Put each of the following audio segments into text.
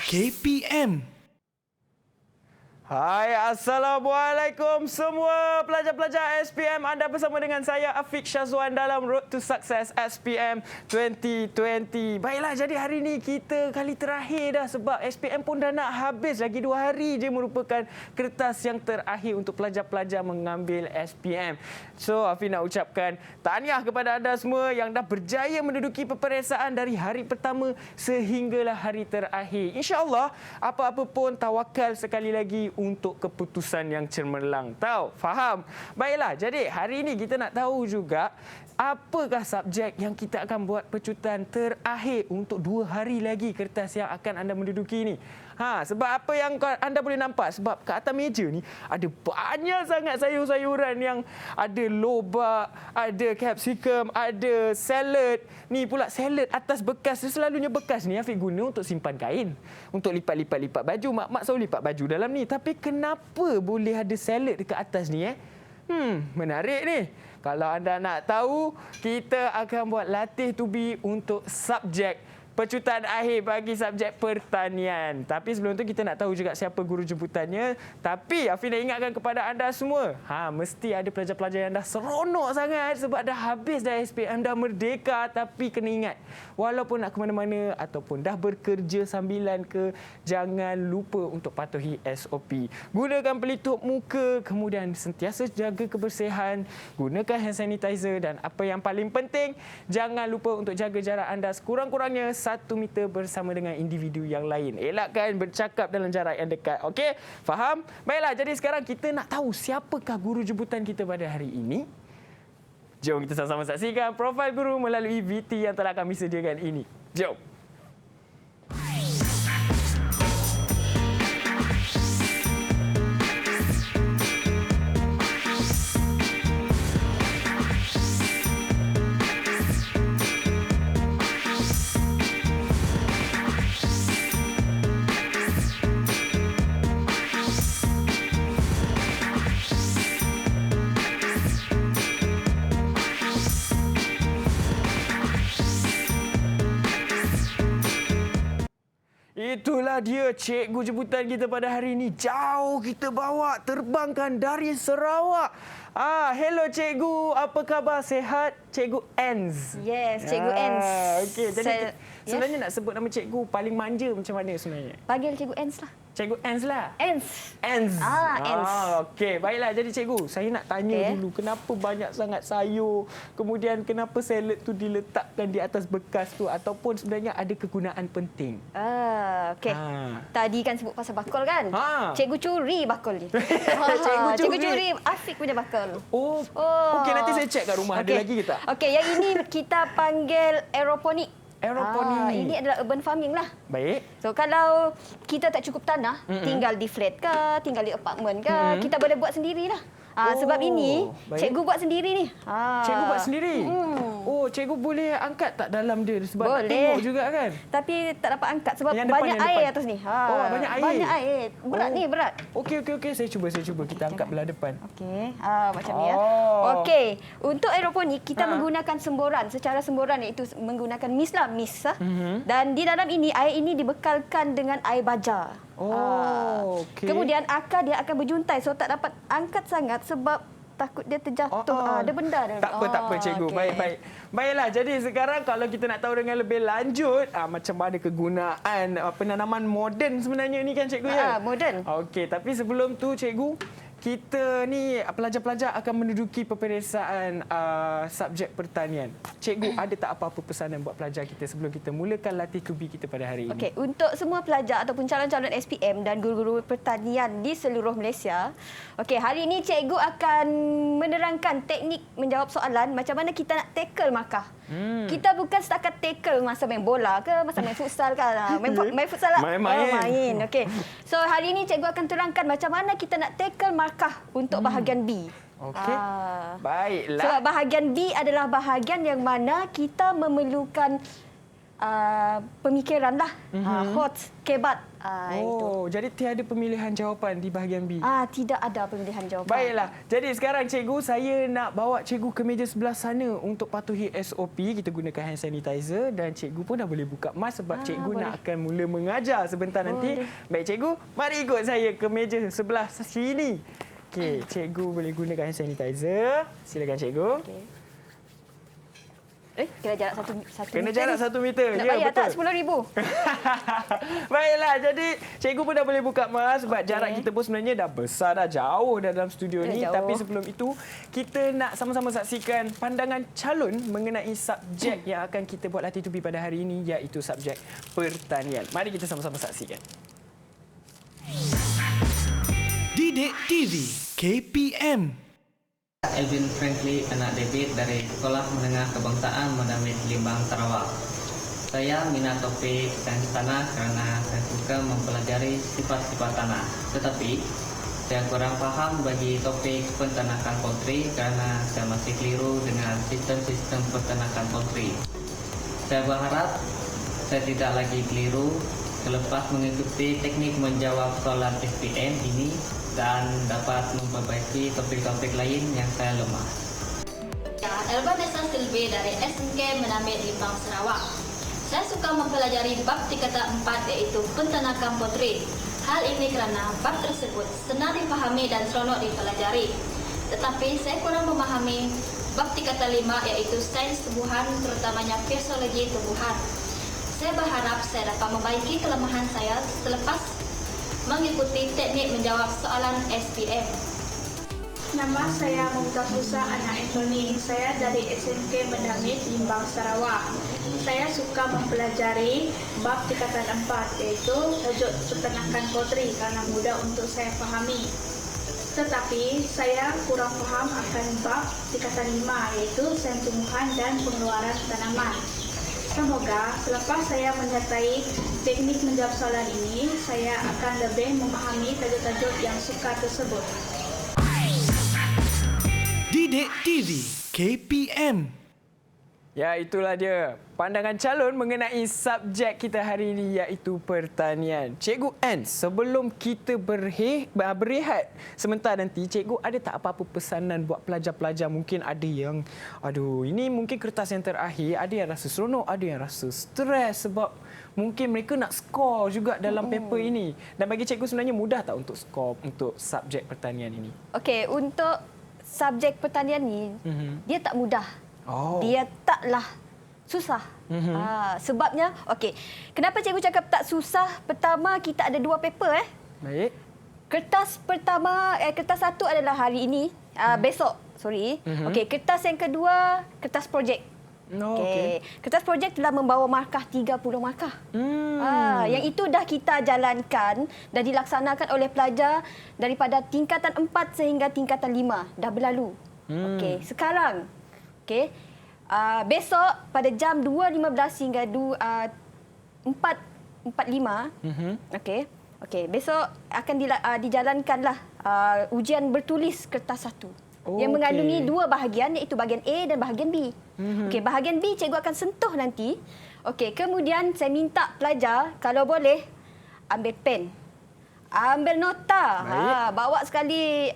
KPM. Hai, Assalamualaikum semua pelajar-pelajar SPM. Anda bersama dengan saya, Afiq Syazwan dalam Road to Success SPM 2020. Baiklah, jadi hari ini kita kali terakhir dah sebab SPM pun dah nak habis. Lagi 2 hari je merupakan kertas yang terakhir untuk pelajar-pelajar mengambil SPM. So, Afiq nak ucapkan tahniah kepada anda semua yang dah berjaya menduduki peperiksaan dari hari pertama sehinggalah hari terakhir. InsyaAllah, apa-apa pun tawakal sekali lagi untuk keputusan yang cemerlang. Tahu? Faham? Baiklah, jadi hari ini kita nak tahu juga apakah subjek yang kita akan buat pecutan terakhir untuk 2 hari lagi kertas yang akan anda menduduki ini. Sebab apa yang anda boleh nampak, sebab kat atas meja ni ada banyak sangat sayur-sayuran yang ada lobak, ada capsicum, ada salad. Ni pula salad atas bekas. Selalunya bekas ni Afiq guna untuk simpan kain, untuk lipat baju. Mak-mak selalu lipat baju dalam ni. Tapi kenapa boleh ada salad dekat atas ni? Menarik ni. Kalau anda nak tahu, kita akan buat latih tubi untuk subjek pecutan akhir bagi subjek pertanian. Tapi sebelum tu kita nak tahu juga siapa guru jemputannya. Tapi Afiq nak ingatkan kepada anda semua, mesti ada pelajar-pelajar yang dah seronok sangat sebab dah habis dah SPM, dah merdeka. Tapi kena ingat, walaupun nak ke mana-mana ataupun dah bekerja sambilan ke, jangan lupa untuk patuhi SOP. Gunakan pelitup muka, kemudian sentiasa jaga kebersihan, gunakan hand sanitizer dan apa yang paling penting, jangan lupa untuk jaga jarak anda sekurang-kurangnya 1 meter bersama dengan individu yang lain. Elakkan bercakap dalam jarak yang dekat. Okey? Faham? Baiklah, jadi sekarang kita nak tahu siapakah guru jemputan kita pada hari ini. Jom kita sama-sama saksikan profil guru melalui VT yang telah kami sediakan ini. Jom. Itulah dia cikgu jemputan kita pada hari ini. Jauh kita bawa, terbangkan dari Sarawak. Hello cikgu, apa khabar? Sehat? Cikgu Enz. Yes, cikgu Enz. Okey, jadi sebenarnya nak sebut nama cikgu paling manja macam mana sebenarnya? Panggil cikgu Enz lah. Cikgu Enz lah. Enz. Enz. Enz. Okey, baiklah. Jadi cikgu, saya nak tanya dulu, kenapa banyak sangat sayur? Kemudian kenapa salad tu diletakkan di atas bekas tu, ataupun sebenarnya ada kegunaan penting? Okey. Tadi kan sebut pasal bakul kan? Cikgu curi bakul ni. Cikgu curi Afiq punya bakul. Okey, nanti saya cek kat rumah ada lagi ke tak? Okey, yang ini kita panggil aeroponik. Aeroponik. Ini adalah urban farming lah. Baik. So kalau kita tak cukup tanah, tinggal di flat ke, tinggal di apartmen ke, kita boleh buat sendirilah. Sebab ini cikgu buat sendiri ni. Cikgu buat sendiri? Cikgu boleh angkat tak dalam dia? Sebab boleh. Nak tengok juga kan? Tapi tak dapat angkat sebab yang banyak air atas ni. Banyak air? Banyak air. Berat ni, berat. Okey. Saya cuba. Kita angkat belah depan. Okey. Macam ni ya. Okey. Untuk aeroponik, kita menggunakan semburan. Secara semburan iaitu menggunakan mis. Dan di dalam ini, air ini dibekalkan dengan air baja. Okey. Kemudian akar dia akan berjuntai. So tak dapat angkat sangat sebab takut dia terjatuh. Ada benda dia. Tak apa cikgu. Okay. Baik. Baiklah, jadi sekarang kalau kita nak tahu dengan lebih lanjut macam mana kegunaan penanaman moden sebenarnya ni kan cikgu ya? Moden. Okey, tapi sebelum tu cikgu, kita ni pelajar-pelajar akan menduduki peperiksaan subjek pertanian. Cikgu, ada tak apa-apa pesanan buat pelajar kita sebelum kita mulakan latih tubi kita pada hari ini? Okey, untuk semua pelajar ataupun calon-calon SPM dan guru-guru pertanian di seluruh Malaysia, okey, hari ini cikgu akan menerangkan teknik menjawab soalan macam mana kita nak tackle markah. Kita bukan setakat tackle masa main bola ke, masa main futsal ke. Main futsal lah. Main. Okey. So hari ini cikgu akan terangkan macam mana kita nak tackle markah untuk bahagian B. Okey. Baiklah. Sebab bahagian B adalah bahagian yang mana kita memerlukan pemikiran lah. Hot, kebat. Itu. Jadi tiada pemilihan jawapan di bahagian B. Tidak ada pemilihan jawapan. Baiklah. Jadi sekarang cikgu, saya nak bawa cikgu ke meja sebelah sana untuk patuhi SOP. Kita gunakan hand sanitizer dan cikgu pun dah boleh buka mask sebab cikgu nak akan mula mengajar sebentar nanti. Baik cikgu, mari ikut saya ke meja sebelah sini. Okey, cikgu boleh gunakan hand sanitizer. Silakan cikgu. Okay. Kena jarak satu Kena meter. jarak 1 meter. Nak Ya, bayar betul. tak 10,000? Baiklah, jadi cikgu pun dah boleh buka mask sebab jarak kita pun sebenarnya dah besar, dah jauh dah dalam studio ni. Jauh. Tapi sebelum itu, kita nak sama-sama saksikan pandangan calon mengenai subjek yang akan kita buat latih tubi pada hari ini, iaitu subjek pertanian. Mari kita sama-sama saksikan. Didik TV KPM. Elvin Franklin, anak David dari Sekolah Menengah Kebangsaan Mandamit Limbang, Sarawak. Saya minat topik sains tanah kerana saya suka mempelajari sifat-sifat tanah. Tetapi, saya kurang faham bagi topik peternakan poultry kerana saya masih keliru dengan sistem-sistem peternakan poultry. Saya berharap saya tidak lagi keliru selepas mengikuti teknik menjawab soalan SPM ini dan dapat memperbaiki topik-topik lain yang saya lemah. Elva Nessa Silve dari SMK Menamit Limbang, Sarawak. Saya suka mempelajari bab tingkatan 4 iaitu peternakan poultry. Hal ini kerana bab tersebut senang dipahami dan seronok dipelajari. Tetapi saya kurang memahami bab tingkatan 5 iaitu sains tumbuhan, terutamanya fisiologi tumbuhan. Saya berharap saya dapat membaiki kelemahan saya selepas mengikuti teknik menjawab soalan SPM. Nama saya Mumtaz Musa Anak Anthony. Saya dari SMK Mendamit Limbang, Sarawak. Saya suka mempelajari bab tingkatan 4 iaitu tajuk peternakan poultry kerana mudah untuk saya fahami. Tetapi saya kurang faham akan bab tingkatan 5 iaitu sains tumbuhan dan pengeluaran tanaman. Semoga selepas saya menyertai teknik menjawab soalan ini, saya akan lebih memahami tajuk-tajuk yang sukar tersebut. Didik TV KPM. Ya, itulah dia pandangan calon mengenai subjek kita hari ini, iaitu pertanian. Cikgu Ann, sebelum kita berehat sebentar nanti, cikgu ada tak apa-apa pesanan buat pelajar-pelajar? Mungkin ada yang, ini mungkin kertas yang terakhir, ada yang rasa seronok, ada yang rasa stres sebab mungkin mereka nak skor juga dalam paper ini. Dan bagi cikgu sebenarnya mudah tak untuk skor untuk subjek pertanian ini? Okey, untuk subjek pertanian ni, dia tak mudah. Dia taklah susah. Sebabnya, okey. Kenapa cikgu cakap tak susah? Pertama, kita ada 2 paper. Baik. Kertas pertama, kertas satu adalah hari ini, besok. Okey, kertas yang kedua, kertas projek. Okey. Kertas projek telah membawa markah 30 markah. Yang itu dah kita jalankan dan dilaksanakan oleh pelajar daripada tingkatan 4 sehingga tingkatan 5. Dah berlalu. Okey, sekarang besok pada jam 2.15 hingga 4.45. Okey, besok akan dijalankanlah ujian bertulis kertas satu. Yang mengandungi 2 bahagian iaitu bahagian A dan bahagian B. Okey, bahagian B cikgu akan sentuh nanti. Okey, kemudian saya minta pelajar kalau boleh ambil pen. Ambil nota. Bawa sekali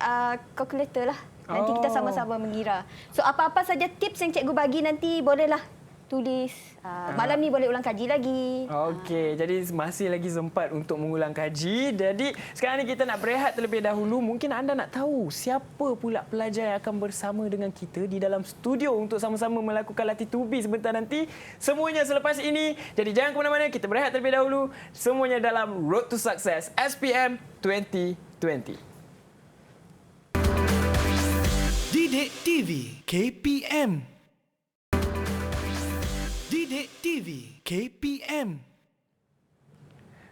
kalkulator lah. Nanti kita sama-sama mengira. So apa-apa saja tips yang cikgu bagi nanti bolehlah tulis. Malam ni boleh ulang kaji lagi. Okey, jadi masih lagi sempat untuk mengulang kaji. Jadi sekarang ni kita nak berehat terlebih dahulu. Mungkin anda nak tahu siapa pula pelajar yang akan bersama dengan kita di dalam studio untuk sama-sama melakukan latih tubi sebentar nanti. Semuanya selepas ini. Jadi jangan ke mana-mana, kita berehat terlebih dahulu. Semuanya dalam Road to Success SPM 2020. Didik TV KPM. Didik TV KPM.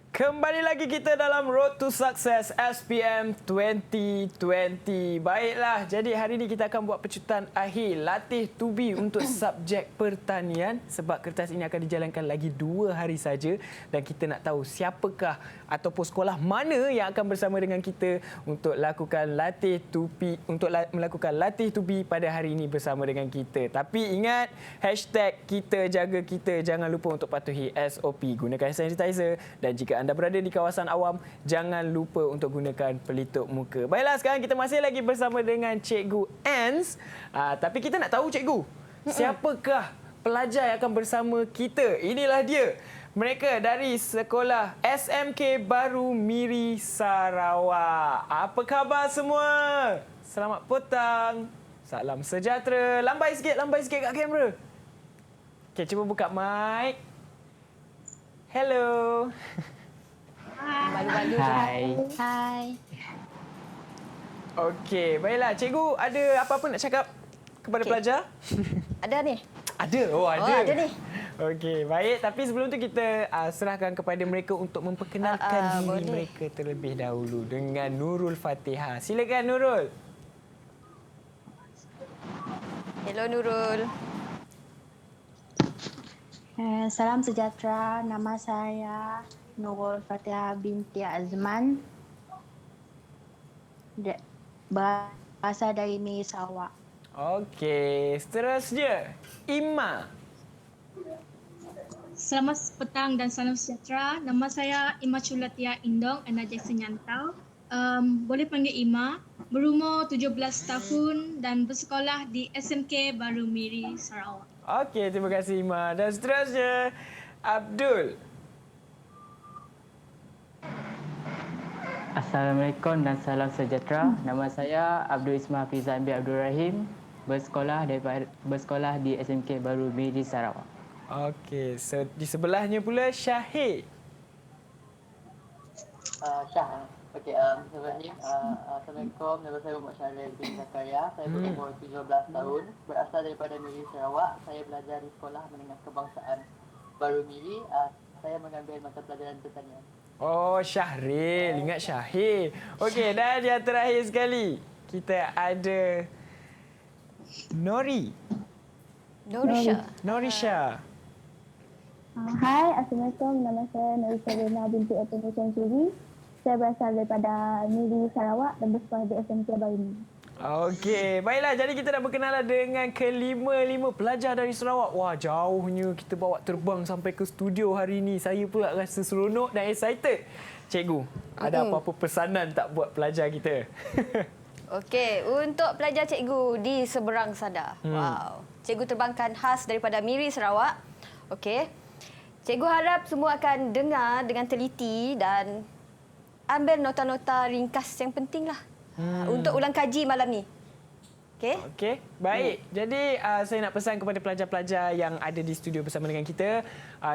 Kembali lagi kita dalam Road to Success SPM 2020. Baiklah, jadi hari ini kita akan buat pecutan akhir latih to be untuk subjek pertanian sebab kertas ini akan dijalankan lagi 2 hari saja dan kita nak tahu siapakah ataupun sekolah mana yang akan bersama dengan kita untuk lakukan latih to be melakukan latih to be pada hari ini bersama dengan kita. Tapi ingat #kita jaga kita, jangan lupa untuk patuhi SOP, gunakan sanitizer dan jika anda berada di kawasan awam, jangan lupa untuk gunakan pelitup muka. Baiklah, sekarang kita masih lagi bersama dengan Cikgu Ans. Tapi kita nak tahu, Cikgu, siapakah pelajar yang akan bersama kita? Inilah dia. Mereka dari sekolah SMK Baru Miri Sarawak. Apa khabar semua? Selamat petang. Salam sejahtera. Lambai sikit kat kamera. Okey, cuba buka mic. Hello. Malu-malu. Hai. Okey, baiklah. Cikgu ada apa-apa nak cakap kepada pelajar? Ada ni. Ada? Oh, ada. Oh, ada ni. Okey, baik. Tapi sebelum tu kita serahkan kepada mereka untuk memperkenalkan diri boleh. mereka terlebih dahulu dengan Nurul Fatihah. Silakan Nurul. Hello Nurul. Salam sejahtera, nama saya Nurul Fatihah binti Azman, berasal dari Miri Sarawak. Okey, seterusnya Ima. Selamat petang dan salam sejahtera. Nama saya Ima Chulatia Indong, anak Jackson Nyantau. Boleh panggil Ima. Berumur 17 tahun dan bersekolah di SMK Baru Miri Sarawak. Okey, terima kasih Ima. Dan seterusnya Abdul. Assalamualaikum dan salam sejahtera. Nama saya Abdul Ismail Hafizan bin Abdul Rahim, bersekolah di SMK Baru Miri Sarawak. Okey, di sebelahnya pula Syahid. Syah. Okey, Bismillahirrahmanirrahim. Assalamualaikum. Nama saya Muhammad Syaril bin Zakaria. Saya berumur 17 tahun, berasal daripada Miri Sarawak. Saya belajar di Sekolah Menengah Kebangsaan Baru Miri. Saya mengambil mata pelajaran pertanian. Oh, Syahril. Ingat Syahid. Okey, dan yang terakhir sekali, kita ada Norisha. Hai, Assalamualaikum. Nama saya Norisha Rina binti Epeni Sensuri. Saya berasal daripada Miri Sarawak dan bersekolah di SMK Baru Miri. Okey, baiklah. Jadi kita dah berkenalan dengan kelima-lima pelajar dari Sarawak. Wah, jauhnya kita bawa terbang sampai ke studio hari ini. Saya pula rasa seronok dan excited. Cikgu, ada apa-apa pesanan tak buat pelajar kita? Okey, untuk pelajar cikgu di seberang sana. Wow. Cikgu terbangkan khas daripada Miri Sarawak. Okey. Cikgu harap semua akan dengar dengan teliti dan ambil nota-nota ringkas yang pentinglah untuk ulang kaji malam ni. Okey? Okey, baik. Jadi saya nak pesan kepada pelajar-pelajar yang ada di studio bersama dengan kita,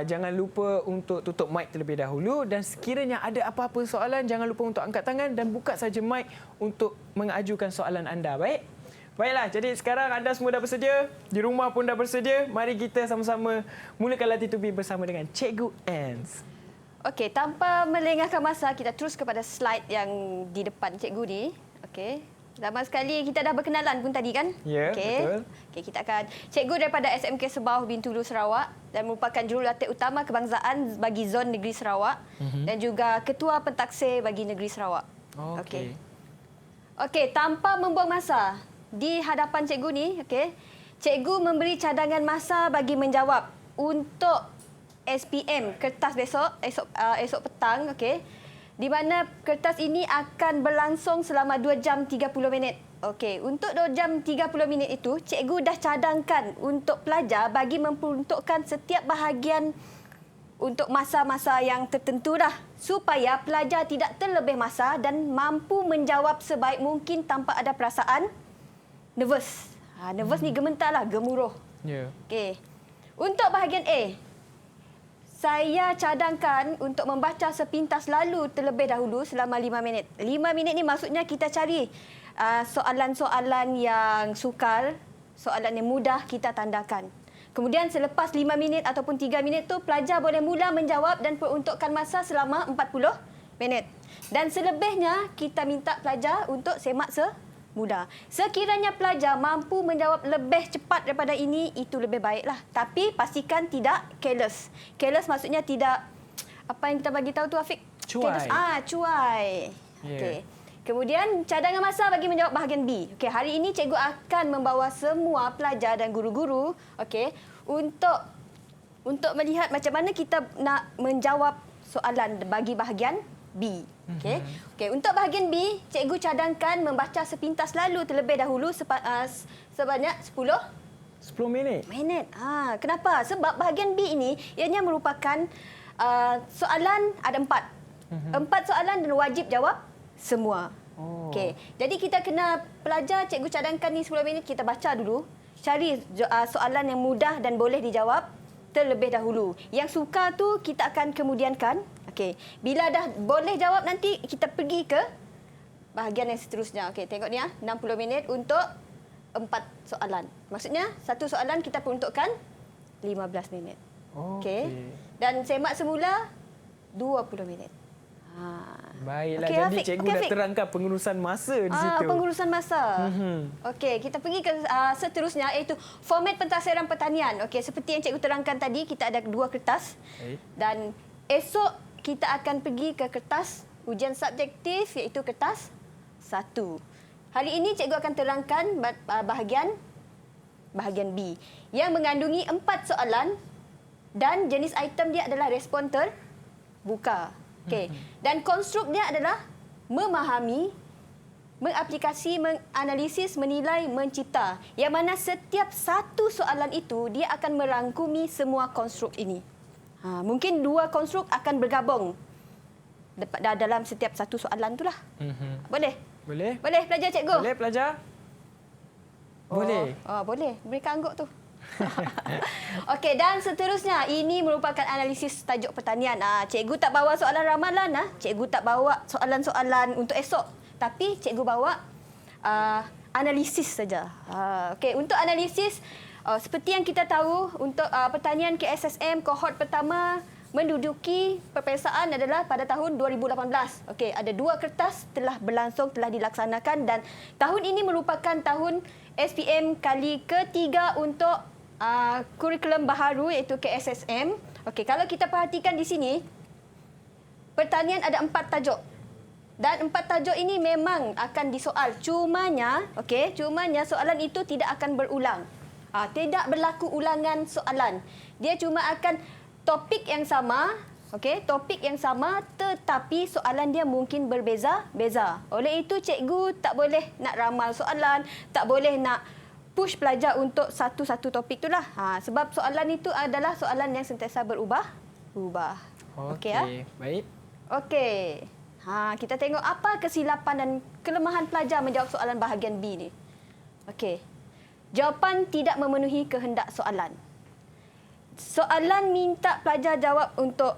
jangan lupa untuk tutup mic terlebih dahulu dan sekiranya ada apa-apa soalan, jangan lupa untuk angkat tangan dan buka saja mic untuk mengajukan soalan anda. Baik? Baiklah, jadi sekarang anda semua dah bersedia, di rumah pun dah bersedia. Mari kita sama-sama mulakan latih to be bersama dengan Cikgu Ans. Okey, tanpa melengahkan masa, kita terus kepada slide yang di depan cikgu ni. Okey. Lama sekali kita dah berkenalan pun tadi kan? Ya, betul. Okey, kita akan cikgu daripada SMK Sebauh Bintulu Sarawak dan merupakan jurulatih utama kebangsaan bagi Zon Negeri Sarawak dan juga ketua pentaksir bagi Negeri Sarawak. Okey. Okey, tanpa membuang masa, di hadapan cikgu ni, okey, cikgu memberi cadangan masa bagi menjawab untuk SPM kertas esok petang, okey. Di mana kertas ini akan berlangsung selama 2 jam 30 minit. Okey, untuk 2 jam 30 minit itu, cikgu dah cadangkan untuk pelajar bagi memperuntukkan setiap bahagian untuk masa-masa yang tertentu dah supaya pelajar tidak terlebih masa dan mampu menjawab sebaik mungkin tanpa ada perasaan nervous. Nervous ni gementarlah, gemuruh. Ya. Okey. Untuk bahagian A, saya cadangkan untuk membaca sepintas lalu terlebih dahulu selama 5 minit. 5 minit ni maksudnya kita cari soalan-soalan yang sukar, soalan yang mudah kita tandakan. Kemudian selepas 5 minit ataupun 3 minit tu pelajar boleh mula menjawab dan peruntukkan masa selama 40 minit. Dan selebihnya kita minta pelajar untuk semak semula. Sekiranya pelajar mampu menjawab lebih cepat daripada ini, itu lebih baiklah. Tapi pastikan tidak careless. Careless maksudnya tidak, apa yang kita bagi tahu tu Afiq? Cuai. Cuai. Yeah. Okey. Kemudian cadangan masa bagi menjawab bahagian B. Okey, hari ini cikgu akan membawa semua pelajar dan guru-guru, okey, untuk melihat macam mana kita nak menjawab soalan bagi bahagian B. Okey. Okey, untuk bahagian B, cikgu cadangkan membaca sepintas lalu terlebih dahulu sebanyak 10 minit. Kenapa? Sebab bahagian B ini ianya merupakan soalan ada 4. 4 soalan dan wajib jawab semua. Okey. Jadi kita kena pelajar, cikgu cadangkan ni 10 minit, kita baca dulu. Cari soalan yang mudah dan boleh dijawab terlebih dahulu. Yang sukar tu kita akan kemudiankan. Okey. Bila dah boleh jawab nanti kita pergi ke bahagian yang seterusnya. Okey, tengok ni 60 minit untuk 4 soalan. Maksudnya satu soalan kita peruntukkan 15 minit. Okey. Dan semak semula 20 minit. Baiklah, Okey, jadi Afiq. cikgu dah terangkan pengurusan masa di situ. Pengurusan masa. Okey, kita pergi ke seterusnya iaitu format pentafsiran pertanian. Okey, seperti yang cikgu terangkan tadi, kita ada 2 kertas. Dan esok kita akan pergi ke kertas ujian subjektif iaitu kertas 1. Hari ini cikgu akan terangkan bahagian B yang mengandungi 4 soalan dan jenis item dia adalah respon terbuka. Okey. Dan konstruk dia adalah memahami, mengaplikasi, menganalisis, menilai, mencipta. Yang mana setiap satu soalan itu dia akan merangkumi semua konstruk ini. Mungkin 2 konstruk akan bergabung dalam setiap satu soalan itulah. Boleh? Boleh. Boleh pelajar cikgu? Boleh pelajar? Boleh. Boleh. Berikan angguk tu. Okey, dan seterusnya ini merupakan analisis tajuk pertanian. Cikgu tak bawa soalan ramalan, cikgu tak bawa soalan-soalan untuk esok, tapi cikgu bawa analisis saja. Okey, untuk analisis seperti yang kita tahu untuk pertanian KSSM kohort pertama menduduki peperiksaan adalah pada tahun 2018. Okey, ada 2 kertas telah berlangsung, telah dilaksanakan dan tahun ini merupakan tahun SPM kali ketiga untuk kurikulum baharu iaitu KSSM. Okey, kalau kita perhatikan di sini, pertanian ada 4 tajuk. Dan 4 tajuk ini memang akan disoal. Cumanya soalan itu tidak akan berulang. Tidak berlaku ulangan soalan. Dia cuma akan topik yang sama, topik yang sama tetapi soalan dia mungkin berbeza-beza. Oleh itu cikgu tak boleh nak ramal soalan, tak boleh nak push pelajar untuk satu-satu topik itulah. Sebab soalan itu adalah soalan yang sentiasa berubah. Okey, baik. Okey. Kita tengok apa kesilapan dan kelemahan pelajar menjawab soalan bahagian B ni. Okey. Jawapan tidak memenuhi kehendak soalan. Soalan minta pelajar jawab untuk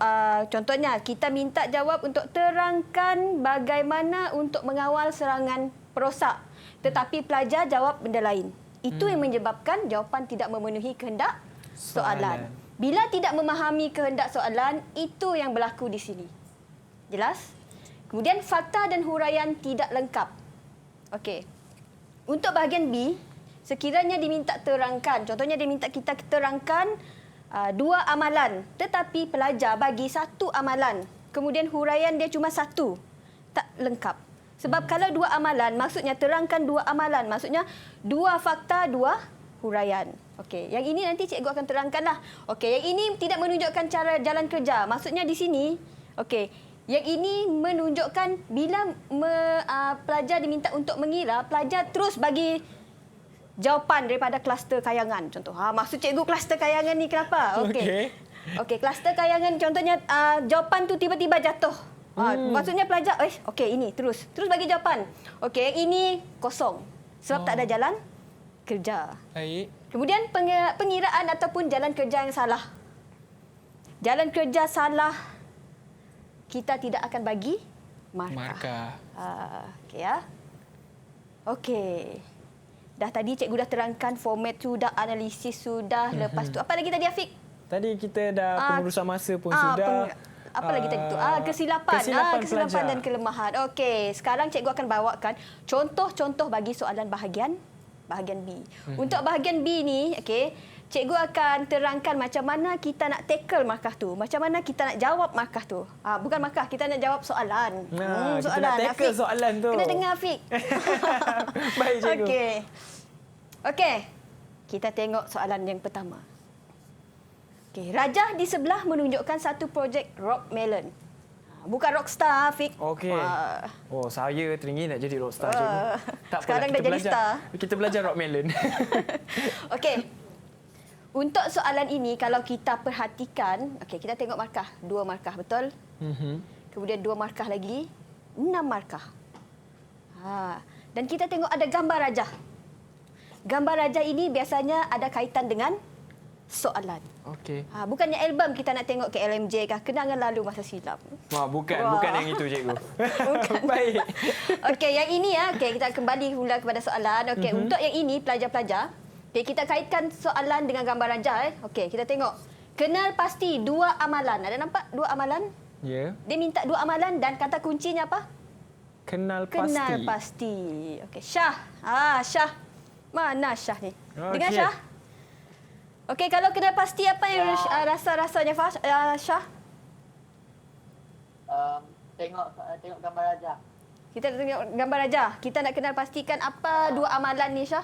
contohnya kita minta jawab untuk terangkan bagaimana untuk mengawal serangan perosak. Tetapi pelajar jawab benda lain. Itu yang menyebabkan jawapan tidak memenuhi kehendak soalan. Bila tidak memahami kehendak soalan, itu yang berlaku di sini. Jelas? Kemudian fakta dan huraian tidak lengkap. Okey. Untuk bahagian B, sekiranya diminta terangkan, contohnya diminta kita terangkan 2 amalan, tetapi pelajar bagi 1 amalan. Kemudian huraian dia cuma 1. Tak lengkap. Sebab kalau 2 amalan, maksudnya terangkan 2 amalan. Maksudnya 2 fakta, 2 huraian. Okey, yang ini nanti cikgu akan terangkanlah. Okey, yang ini tidak menunjukkan cara jalan kerja. Maksudnya di sini, okey, yang ini menunjukkan bila pelajar diminta untuk mengira, pelajar terus bagi jawapan daripada kluster kayangan. Contoh, maksud cikgu kluster kayangan ni kenapa? Okey. Okey, kluster kayangan contohnya jawapan tu tiba-tiba jatuh. Maksudnya pelajar, okey ini terus bagi jawapan. Okey, yang ini kosong sebab tak ada jalan kerja. Baik. Kemudian pengiraan ataupun jalan kerja yang salah. Jalan kerja salah, kita tidak akan bagi markah. Okey ya. Okey. Dah tadi cikgu dah terangkan format sudah, analisis sudah. Lepas tu apa lagi tadi Afiq? Tadi kita dah pengurusan masa pun sudah. Apa lagi tadi tu? Kesilapan dan kelemahan. Okey, sekarang cikgu akan bawakan contoh-contoh bagi soalan bahagian B. Untuk bahagian B ni, okey, cikgu akan terangkan macam mana kita nak tackle markah tu. Macam mana kita nak jawab markah tu. Bukan markah, kita nak jawab soalan. Soalan. Kita nak tackle soalan tu. Kena dengar Afiq. Baik, cikgu. Okey. Kita tengok soalan yang pertama. Okey, Rajah di sebelah menunjukkan satu projek rock melon. Bukan rockstar, Afiq. Okey. Oh, saya teringin nak jadi rockstar, cikgu. Tak sekarang dah jadi star. Kita belajar rock melon. Okey. Untuk soalan ini, kalau kita perhatikan, okey, kita tengok markah. 2 markah, betul? Kemudian 2 markah lagi, 6 markah. Dan kita tengok ada gambar rajah. Gambar rajah ini biasanya ada kaitan dengan soalan. Okey. Bukannya album kita nak tengok ke LMJ kah? Kenangan lalu masa silam. Bukan yang itu, cikgu. Bukan. Baik. Okey, yang ini okey, kita kembali pula kepada soalan. Okey, untuk yang ini pelajar-pelajar, okey, kita kaitkan soalan dengan gambar rajah. Okey, kita tengok. Kenal pasti 2 amalan. Ada nampak 2 amalan? Ya. Dia minta 2 amalan dan kata kuncinya apa? Kenal pasti. Kenal pasti. Okey, Syah. Syah. Mana Syah ni? Dengan Syah? Okey, kalau kenal pasti apa yang rasa-rasanya Syah? Tengok gambar rajah. Kita tengok gambar rajah. Kita nak kenal pastikan apa 2 amalan ni, Syah?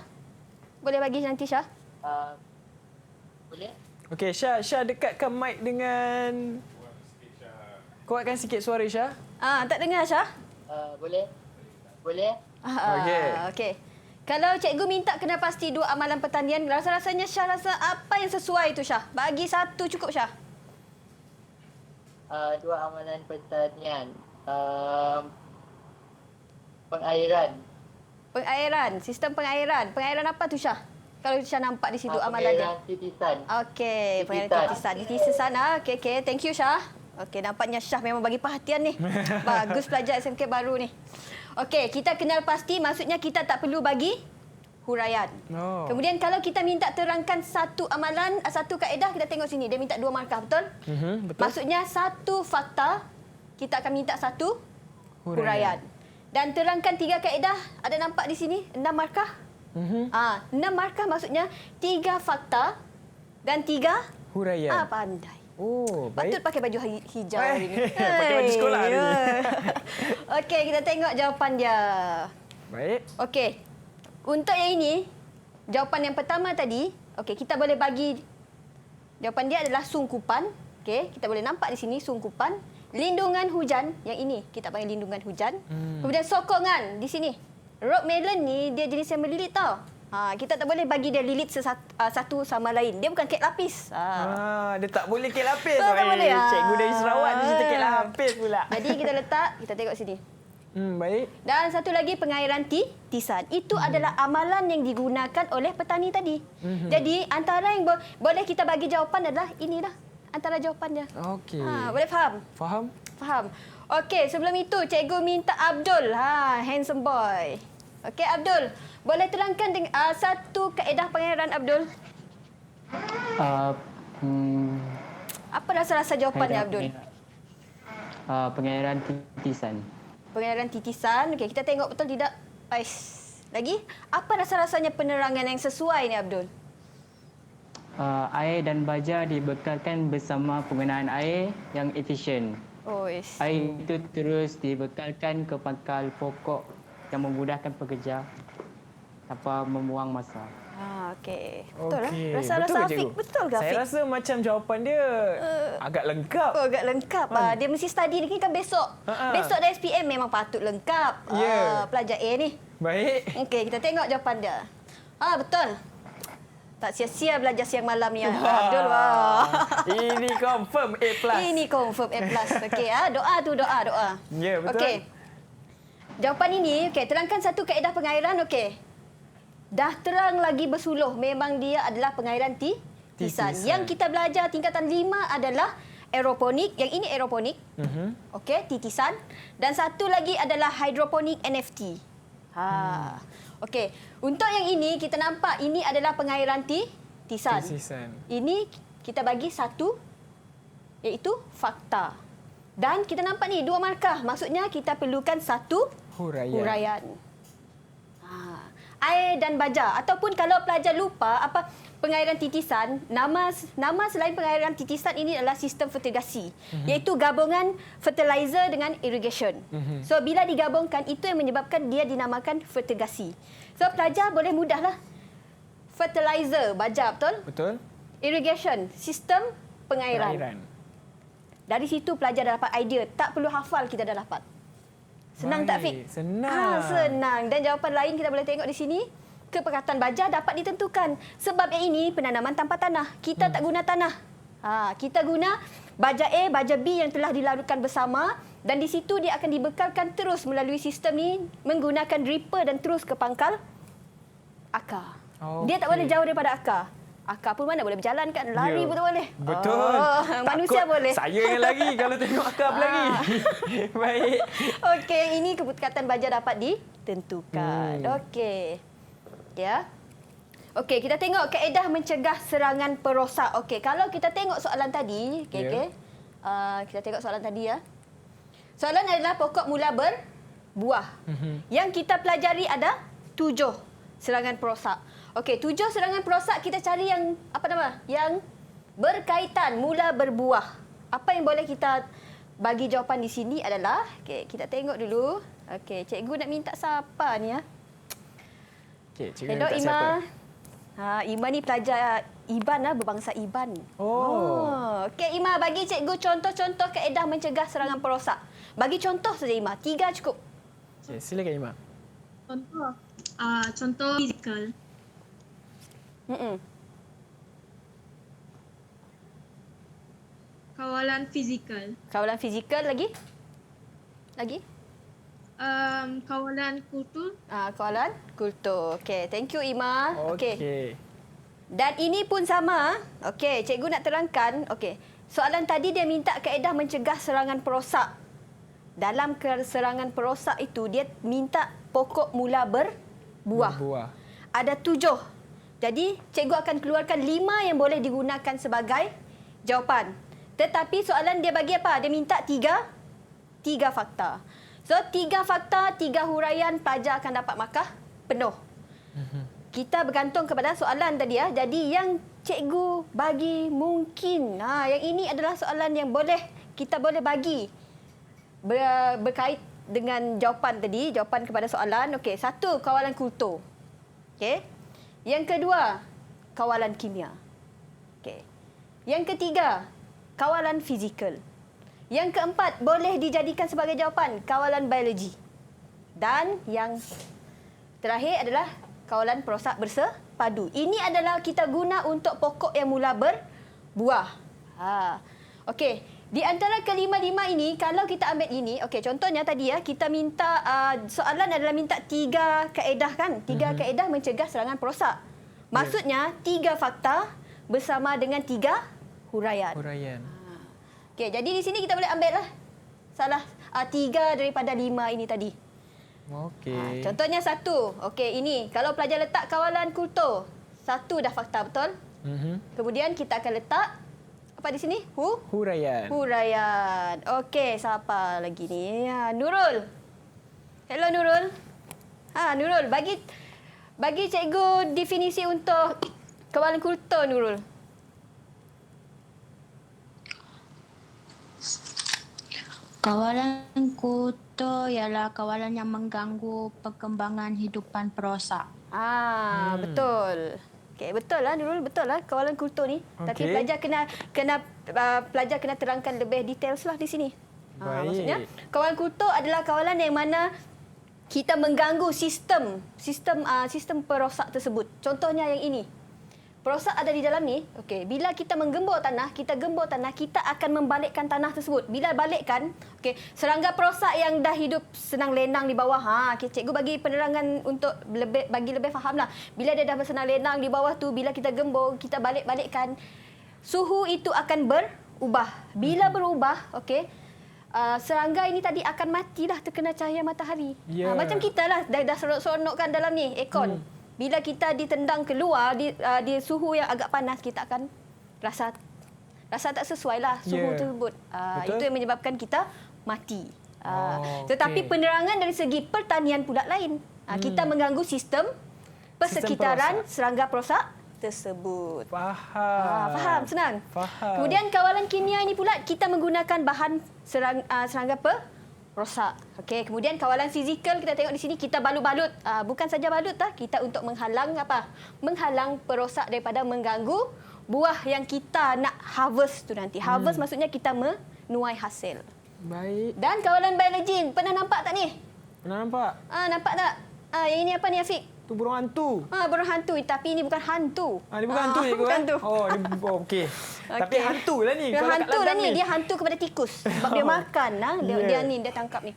Boleh bagi nanti, Syah? Boleh? Okey, Syah dekatkan mic dengan... Kuatkan sikit suara, Syah. Tak dengar, Syah? Boleh? Okey. Kalau cikgu minta kena pasti 2 amalan pertanian, rasa-rasanya Syah rasa apa yang sesuai itu, Syah? Bagi 1 cukup, Syah. 2 amalan pertanian. Pengairan. Sistem pengairan. Pengairan apa tu, Syah? Kalau Syah nampak di situ amalan dia. Pengairan titisan. Okey, pengairan titisan. Okey. Thank you, Syah. Okey, nampaknya Syah memang bagi perhatian ni. Bagus pelajar SMK baru ni. Okey, kita kenal pasti maksudnya kita tak perlu bagi huraian. Kemudian kalau kita minta terangkan 1 amalan, 1 kaedah, kita tengok sini. Dia minta 2 markah, betul? Betul. Maksudnya 1 fakta, kita akan minta 1 huraian. Dan terangkan 3 kaedah, ada nampak di sini 6 markah? 6 markah maksudnya 3 fakta dan 3 huraian. Pandai. Oh, baik. Patut pakai baju hijau hari ni. Pakai baju sekolah hari ni. Okey, kita tengok jawapan dia. Baik. Okey. Untuk yang ini, jawapan yang pertama tadi, okey, kita boleh bagi jawapan dia adalah sungkupan. Okey, kita boleh nampak di sini sungkupan. Lindungan hujan, yang ini kita panggil lindungan hujan. Kemudian sokongan di sini. Rock melon ni dia jenis yang melilit tau. Kita tak boleh bagi dia lilit satu sama lain. Dia bukan kek lapis. Dia tak boleh kek lapis. Tak boleh. Cikgu dari Sarawak dia cerita kek lapis pula. Jadi kita letak, kita tengok sini. Baik. Dan satu lagi pengairan titisan. Itu adalah amalan yang digunakan oleh petani tadi. Jadi antara yang boleh kita bagi jawapan adalah inilah. Antara jawapannya. Okey. Boleh faham? Faham. Okey, sebelum itu cikgu minta Abdul. Handsome boy. Okey, Abdul. Boleh terangkan dengan 1 kaedah pengairan, Abdul? Apa rasa-rasa jawapannya, Abdul? Pengairan titisan. Pengairan titisan. Okey, kita tengok betul tidak? Lagi? Apa rasa-rasanya penerangan yang sesuai ni, Abdul? Air dan baja dibekalkan bersama penggunaan air yang efisien. Air itu terus dibekalkan ke pangkal pokok yang memudahkan pekerja tanpa membuang masa. Okey. Betul lah. Rasa-rasa Afiq betul ke, Afiq? Saya rasa macam jawapan dia agak lengkap. Agak lengkap. Dia mesti study ni kan besok. Besok dah SPM memang patut lengkap. Pelajar A ni. Baik. Okey, kita tengok jawapan dia. Betul. Tak sia-sia belajar siang malam ni, Abdul. Ini confirm A+. Ini confirm A+. Okey, doa tu doa. Ya, betul. Okey. Jawapan ini, terangkan 1 kaedah pengairan, dah terang lagi bersuluh. Memang dia adalah pengairan titisan. Yang kita belajar tingkatan 5 adalah aeroponik. Yang ini aeroponik. Okey, titisan. Dan satu lagi adalah hidroponik NFT. Okey, untuk yang ini kita nampak ini adalah pengairan titisan. Ini kita bagi satu iaitu fakta. Dan kita nampak ni 2 markah. Maksudnya kita perlukan satu huraian. Air dan baja ataupun kalau pelajar lupa apa pengairan titisan, nama selain pengairan titisan ini adalah sistem fertigasi, iaitu gabungan fertilizer dengan irrigation. So bila digabungkan itu yang menyebabkan dia dinamakan fertigasi. So pelajar boleh mudahlah fertilizer baja, betul? Betul. Irrigation, sistem pengairan. Dari situ pelajar dah dapat idea, tak perlu hafal kita dah dapat. Senang tak, Fik? Senang. Senang. Dan jawapan lain kita boleh tengok di sini. Kepekatan baja dapat ditentukan. Sebab yang ini penanaman tanpa tanah. Kita tak guna tanah. Kita guna baja A, baja B yang telah dilarutkan bersama. Dan di situ dia akan dibekalkan terus melalui sistem ni menggunakan dripper dan terus ke pangkal akar. Dia tak boleh jauh daripada akar. Akar pun mana boleh berjalan kan? Lari pun tak boleh. Betul. Manusia boleh. Saya yang lari kalau tengok akar berlari. Baik. Okey, ini kepekatan baja dapat ditentukan. Okey. Ya. Okey, kita tengok kaedah mencegah serangan perosak. Okey, kalau kita tengok soalan tadi, okey. Kita tengok soalan tadi ya. Soalan adalah pokok mula berbuah. Yang kita pelajari ada 7 serangan perosak. Okey, 7 serangan perosak kita cari yang apa nama? Yang berkaitan mula berbuah. Apa yang boleh kita bagi jawapan di sini adalah, okey, kita tengok dulu. Okey, cikgu nak minta siapa ni ya? Okey, cikgu hello, minta Ima. siapa? Ima ni pelajar Iban lah, berbangsa Iban. Okey, Ima bagi cikgu contoh-contoh kaedah mencegah serangan perosak. Bagi contoh saja Ima, 3 cukup. Okey, silakan Ima. Contoh fizikal. Kawalan fizikal. Kawalan fizikal lagi? Kawalan kultur. Kawalan kultur. Okey, thank you Ima. Okey. Dan ini pun sama. Okey, cikgu nak terangkan. Okey, soalan tadi dia minta kaedah mencegah serangan perosak. Dalam serangan perosak itu dia minta pokok mula berbuah. Ada 7. Jadi, cikgu akan keluarkan 5 yang boleh digunakan sebagai jawapan. Tetapi soalan dia bagi apa? Dia minta 3 fakta. So, 3 fakta, 3 huraian, pelajar akan dapat markah penuh. Kita bergantung kepada soalan tadi ya. Jadi, yang cikgu bagi mungkin, yang ini adalah soalan yang kita boleh bagi berkait dengan jawapan tadi, jawapan kepada soalan. Okey, 1, kawalan kultur. Okey. Yang kedua, kawalan kimia. Okey. Yang ketiga, kawalan fizikal. Yang keempat, boleh dijadikan sebagai jawapan, kawalan biologi. Dan yang terakhir adalah kawalan perosak bersepadu. Ini adalah kita guna untuk pokok yang mula berbuah. Okey. Di antara kelima-lima ini, kalau kita ambil ini, okey, contohnya tadi ya, kita minta, soalan adalah minta 3 kaedah kan? 3 kaedah mencegah serangan perosak. Maksudnya, 3 fakta bersama dengan 3 huraian. Okey, jadi di sini kita boleh ambil lah 3 daripada 5 ini tadi. Okey. Contohnya 1. Okey, ini. Kalau pelajar letak kawalan kultur, 1 dah fakta, betul? Kemudian kita akan letak apa di sini? Huraian. Okey, siapa lagi ni? Nurul. Hello Nurul. Nurul, bagi cikgu definisi untuk kawalan kultur Nurul. Kawalan kultur ialah kawalan yang mengganggu perkembangan hidupan perosak. Betul. Okey, betul lah Nurul, betul lah kawalan kultur ni. Tapi pelajar kena terangkan lebih details lah di sini. Maksudnya kawalan kultur adalah kawalan yang mana kita mengganggu sistem perosak tersebut. Contohnya yang ini. Perosak ada di dalam ni. Okey, bila kita menggembur tanah, kita akan membalikkan tanah tersebut. Bila balikkan, okey, serangga perosak yang dah hidup senang lenang di bawah. Cikgu bagi penerangan untuk bagi lebih fahamlah. Bila dia dah bersenang lenang di bawah tu, bila kita gembur, kita balikkan, suhu itu akan berubah. Bila berubah, okey, serangga ini tadi akan matilah terkena cahaya matahari. Yeah. Macam kita lah dah seronok-seronok kan dalam ni aircon. Bila kita ditendang keluar di suhu yang agak panas, kita akan rasa tak sesuai lah suhu tersebut. Itu yang menyebabkan kita mati. Tetapi penerangan dari segi pertanian pula lain. Kita mengganggu sistem persekitaran serangga perosak tersebut. Faham, senang. Faham. Kemudian kawalan kimia ini pula kita menggunakan bahan serangga perosak. Okey, kemudian kawalan fizikal kita tengok di sini kita balut-balut. Bukan saja balut kita untuk menghalang apa? Menghalang perosak daripada mengganggu buah yang kita nak harvest tu nanti. Harvest maksudnya kita menuai hasil. Baik. Dan kawalan biologi, pernah nampak tak ni? Pernah nampak? Nampak tak? Yang ini apa ni Afiq? Tu burung hantu. Burung hantu, tapi ini bukan hantu. Dia bukan hantu je bukan hantu. Okey. Tapi hantu lah ni. Dia hantu lah ni. Dia hantu kepada tikus. Sebab dia makan. Dia tangkap ni.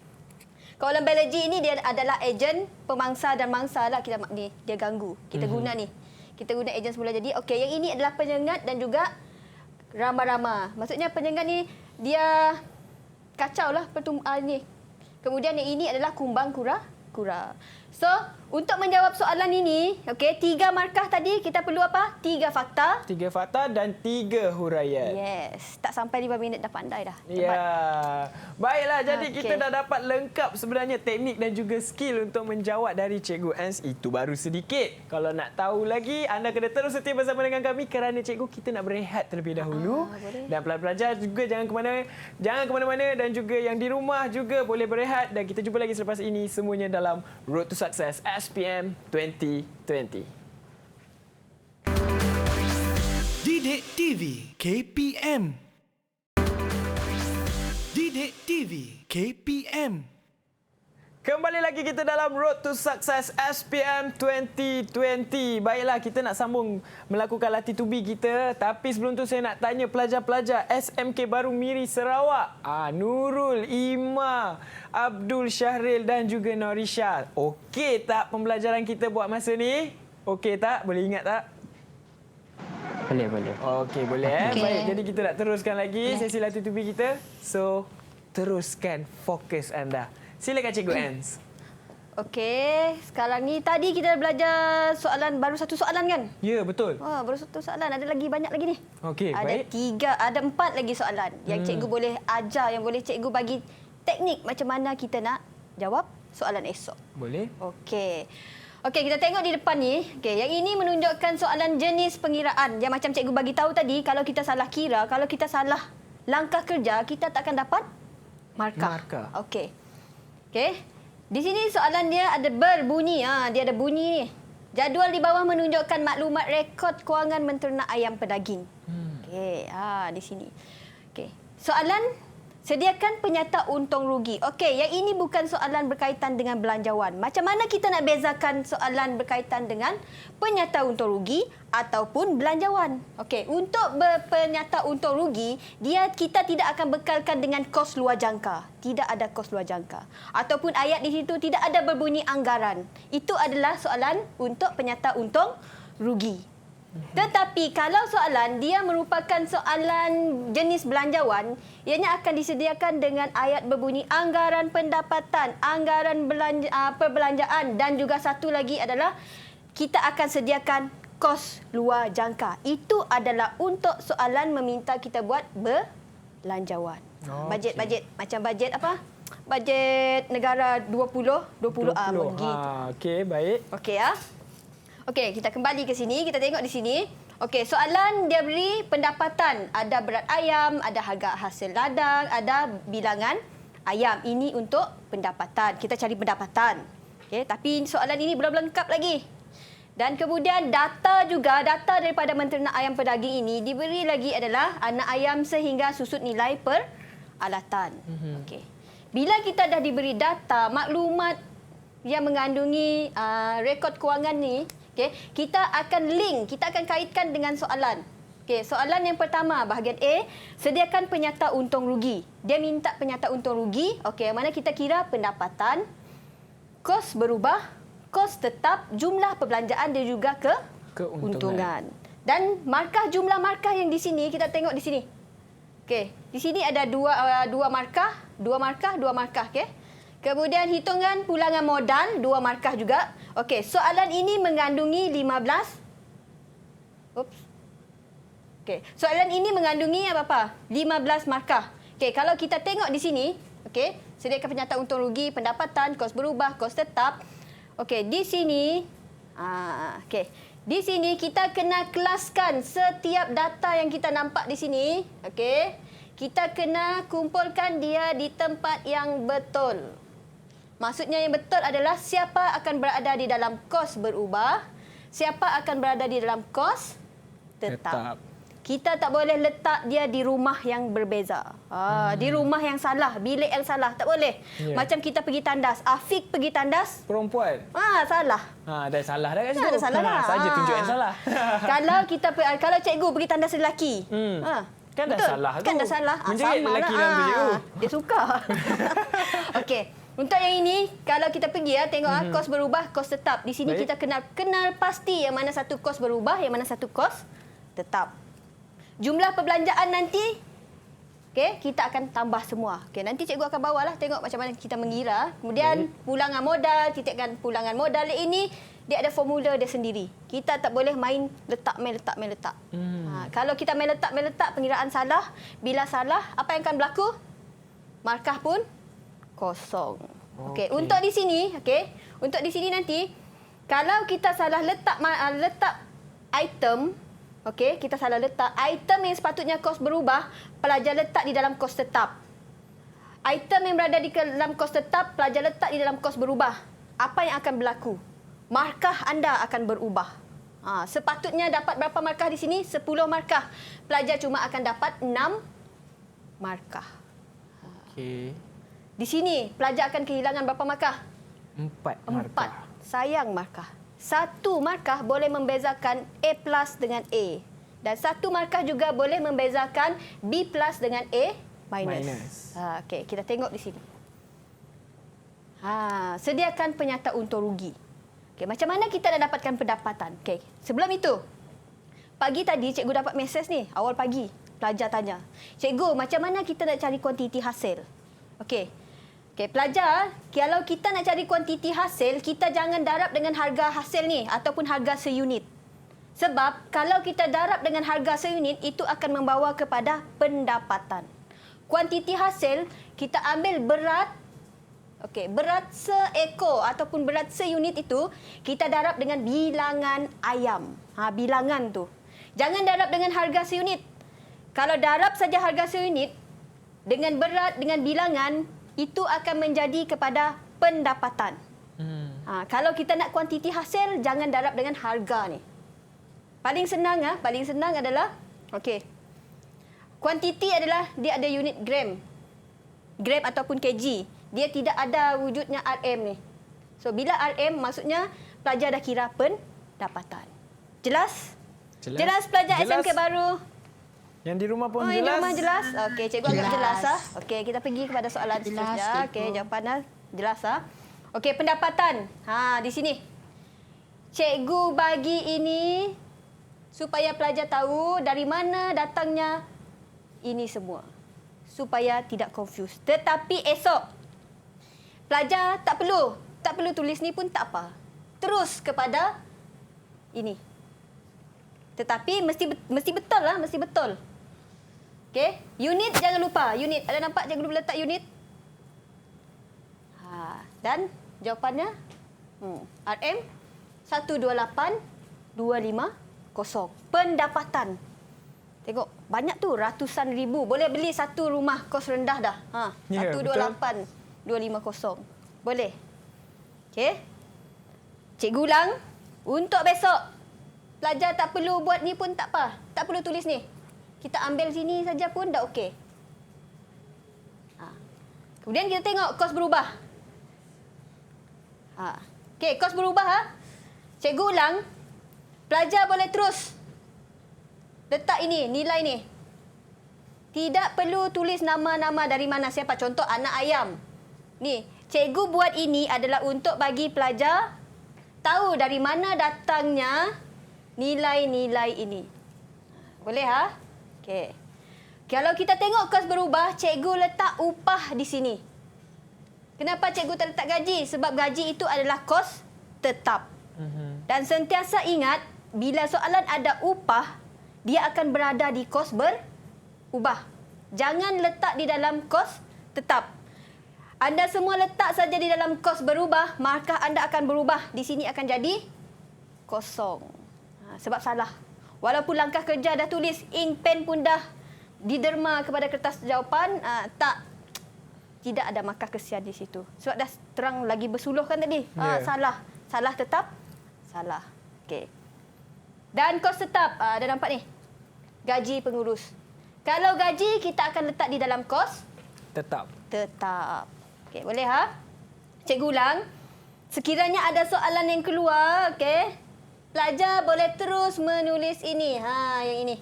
Kawalan biologi ini dia adalah ejen pemangsa dan mangsa lah kita ni. Dia ganggu. Kita guna ni. Kita guna ejen semula jadi. Okey, yang ini adalah penyengat dan juga rama-rama. Maksudnya penyengat ni dia kacau lah ni. Kemudian yang ini adalah kumbang kura. So, untuk menjawab soalan ini, okey, 3 markah tadi kita perlu apa? 3 fakta. 3 fakta dan 3 huraian. Yes. Tak sampai 5 minit dah pandai dah. Ya. Baiklah, jadi kita dah dapat lengkap sebenarnya teknik dan juga skill untuk menjawab dari Cikgu Ans. Itu baru sedikit. Kalau nak tahu lagi, anda kena terus setia bersama dengan kami kerana Cikgu kita nak berehat terlebih dahulu. Dan pelajar juga jangan ke mana-mana dan juga yang di rumah juga boleh berehat dan kita jumpa lagi selepas ini semuanya dalam Road to Success SPM 2020. Didik TV KPM. Didik TV KPM. Kembali lagi kita dalam Road to Success SPM 2020. Baiklah, kita nak sambung melakukan latih tubi kita. Tapi sebelum tu saya nak tanya pelajar-pelajar SMK Baru Miri Sarawak. Nurul, Ima, Abdul, Syahril dan juga Norisha. Okey tak pembelajaran kita buat masa ni? Okey tak? Boleh ingat tak? Boleh. Okey, boleh. Baik, jadi kita nak teruskan lagi sesi latih tubi kita. So, teruskan fokus anda. Silakan Cikgu Ans. Okey, sekarang ni tadi kita dah belajar soalan, baru 1 soalan kan? Ya, betul. Baru 1 soalan, ada lagi banyak lagi ni. Okey, baik. Ada 4 lagi soalan yang cikgu boleh ajar, yang boleh cikgu bagi teknik macam mana kita nak jawab soalan esok. Boleh. Okey, kita tengok di depan ni. Okey, yang ini menunjukkan soalan jenis pengiraan. Yang macam cikgu bagi tahu tadi, kalau kita salah kira, kalau kita salah langkah kerja, kita tak akan dapat markah. Okey. Di sini soalan dia ada berbunyi. Dia ada bunyi ni. Jadual di bawah menunjukkan maklumat rekod kewangan menternak ayam pedaging. Okey, di sini. Okey. Soalan sediakan penyata untung rugi. Okey, yang ini bukan soalan berkaitan dengan belanjawan. Macam mana kita nak bezakan soalan berkaitan dengan penyata untung rugi ataupun belanjawan? Okey, untuk penyata untung rugi, kita tidak akan bekalkan dengan kos luar jangka. Tidak ada kos luar jangka. Ataupun ayat di situ tidak ada berbunyi anggaran. Itu adalah soalan untuk penyata untung rugi. Tetapi kalau soalan dia merupakan soalan jenis belanjawan, ianya akan disediakan dengan ayat berbunyi anggaran pendapatan, anggaran perbelanjaan dan juga satu lagi adalah kita akan sediakan kos luar jangka. Itu adalah untuk soalan meminta kita buat belanjawan. Bajet macam bajet apa? Bajet negara 2020 begitu. Okey, baik. Okey Okey, kita kembali ke sini. Kita tengok di sini. Okey, soalan dia beri pendapatan. Ada berat ayam, ada harga hasil ladang, ada bilangan ayam. Ini untuk pendapatan. Kita cari pendapatan. Okey, tapi soalan ini belum lengkap lagi. Dan kemudian data daripada menternak ayam pedaging ini diberi lagi adalah anak ayam sehingga susut nilai peralatan. Okey. Bila kita dah diberi data, maklumat yang mengandungi rekod kewangan ni, kita akan link, kita akan kaitkan dengan soalan. Soalan yang pertama, bahagian A, sediakan penyata untung rugi. Dia minta penyata untung rugi. Mana kita kira pendapatan, kos berubah, kos tetap, jumlah perbelanjaan dan juga keuntungan. Dan jumlah markah yang di sini, kita tengok di sini. Di sini ada dua markah. 2 markah, 2 markah. Okey. Kemudian hitungan pulangan modal 2 markah juga. Okey, soalan ini mengandungi 15. Oops. Okey, soalan ini mengandungi apa-apa? 15 markah. Okey, kalau kita tengok di sini, okey, sediakan pernyataan untung rugi, pendapatan, kos berubah, kos tetap. Okey, di sini okey. Di sini kita kena kelaskan setiap data yang kita nampak di sini, okey. Kita kena kumpulkan dia di tempat yang betul. Maksudnya yang betul adalah siapa akan berada di dalam kos berubah, siapa akan berada di dalam kos tetap. Kita tak boleh letak dia di rumah yang berbeza. Di rumah yang salah, bilik yang salah. Tak boleh. Macam kita pergi tandas. Afiq pergi tandas. Perempuan. Salah. Dah salah dah kat situ. Dah salah dah. Saja tunjuk yang salah. Kalau cikgu pergi tandas lelaki. Kan dah betul. salah tu. Kan dah salah. Menjerit lelaki dalam tu, cikgu. Dia suka. Okey. Untuk yang ini, kalau kita pergi tengok kos berubah, kos tetap. Di sini kita kenal pasti yang mana satu kos berubah, yang mana satu kos tetap. Jumlah perbelanjaan nanti, kita akan tambah semua. Nanti cikgu akan bawalah tengok macam mana kita mengira. Kemudian pulangan modal, titikkan pulangan modal ini, dia ada formula dia sendiri. Kita tak boleh main letak. Kalau kita main letak, pengiraan salah. Bila salah, apa yang akan berlaku? Markah pun kosong. Okey, untuk di sini, untuk di sini nanti kalau kita salah letak item, kita salah letak item yang sepatutnya kos berubah, pelajar letak di dalam kos tetap. Item yang berada di dalam kos tetap, pelajar letak di dalam kos berubah. Apa yang akan berlaku? Markah anda akan berubah. Sepatutnya dapat berapa markah di sini? 10 markah. Pelajar cuma akan dapat 6 markah. Okey. Di sini, pelajar akan kehilangan berapa markah? 4 markah. 4. Sayang markah. 1 markah boleh membezakan A plus dengan A. Dan 1 markah juga boleh membezakan B plus dengan A minus. Okey, kita tengok di sini. Sediakan pernyataan untung rugi. Okey, macam mana kita nak dapatkan pendapatan? Okey, sebelum itu, pagi tadi cikgu dapat mesej ni, awal pagi. Pelajar tanya, cikgu, macam mana kita nak cari kuantiti hasil? Okey, pelajar, kalau kita nak cari kuantiti hasil, kita jangan darab dengan harga hasil ni ataupun harga seunit. Sebab kalau kita darab dengan harga seunit, itu akan membawa kepada pendapatan. Kuantiti hasil, kita ambil berat, berat seekor ataupun berat seunit itu, kita darab dengan bilangan ayam. Bilangan tu. Jangan darab dengan harga seunit. Kalau darab saja harga seunit, dengan berat, dengan bilangan, itu akan menjadi kepada pendapatan. Kalau kita nak kuantiti hasil, jangan darab dengan harga ni. Paling senang adalah, kuantiti adalah dia ada unit gram. Gram ataupun kg. Dia tidak ada wujudnya RM ni. So, bila RM, maksudnya pelajar dah kira pendapatan. Jelas? Jelas pelajar SMK baru? Yang di rumah pun jelas? Yang di rumah jelas? Okey, cikgu agak jelas. Okey, kita pergi kepada soalan seterusnya. Okey, jawapannya jelas. Okey, pendapatan. Di sini. Cikgu bagi ini supaya pelajar tahu dari mana datangnya ini semua. Supaya tidak confuse. Tetapi esok, pelajar tak perlu tulis ni pun tak apa. Terus kepada ini. Tetapi mesti betul lah, mesti betul. Okey, unit jangan lupa. Unit, ada nampak cikgu letak unit? Dan jawapannya RM 128,250. Pendapatan. Tengok, banyak tu, ratusan ribu. Boleh beli satu rumah kos rendah dah. 128,250. Boleh. Okey. Cikgu ulang. Untuk besok, pelajar tak perlu buat ni pun tak apa. Tak perlu tulis ni. Kita ambil sini saja pun dah okey. Kemudian kita tengok kos berubah. Okey, kos berubah. Cikgu ulang. Pelajar boleh terus letak ini, nilai ni. Tidak perlu tulis nama-nama dari mana siapa. Contoh anak ayam. Ni, cikgu buat ini adalah untuk bagi pelajar tahu dari mana datangnya nilai-nilai ini. Boleh Okey. Kalau kita tengok kos berubah, cikgu letak upah di sini. Kenapa cikgu tak letak gaji? Sebab gaji itu adalah kos tetap. Dan sentiasa ingat, bila soalan ada upah, dia akan berada di kos berubah. Jangan letak di dalam kos tetap. Anda semua letak saja di dalam kos berubah, maka anda akan berubah. Di sini akan jadi kosong. Sebab salah. Walaupun langkah kerja dah tulis, ink pen pun dah diderma kepada kertas jawapan, tidak ada markah kesian di situ. Sebab dah terang lagi bersuluh kan tadi. Salah. Salah tetap. Salah. Okey. Dan kos tetap, dah nampak ni. Gaji pengurus. Kalau gaji, kita akan letak di dalam kos Tetap. Okey, boleh Cikgu ulang. Sekiranya ada soalan yang keluar, okey, pelajar boleh terus menulis ini. Yang ini.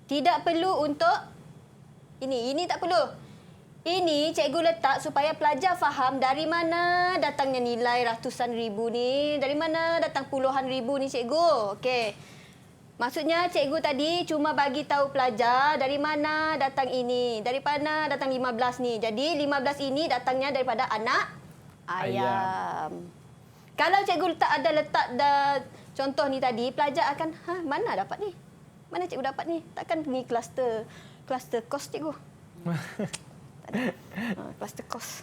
Tidak perlu untuk ini tak perlu. Ini cikgu letak supaya pelajar faham dari mana datangnya nilai ratusan ribu ni, dari mana datang puluhan ribu ni cikgu. Okey. Maksudnya cikgu tadi cuma bagi tahu pelajar dari mana datang ini, dari mana datang 15 ni. Jadi 15 ini datangnya daripada anak ayam. Kalau cikgu letak contoh ni tadi, pelajar akan, mana dapat ni? Mana cikgu dapat ni? Takkan pergi kluster kos cikgu. Tak ada. Kluster kos.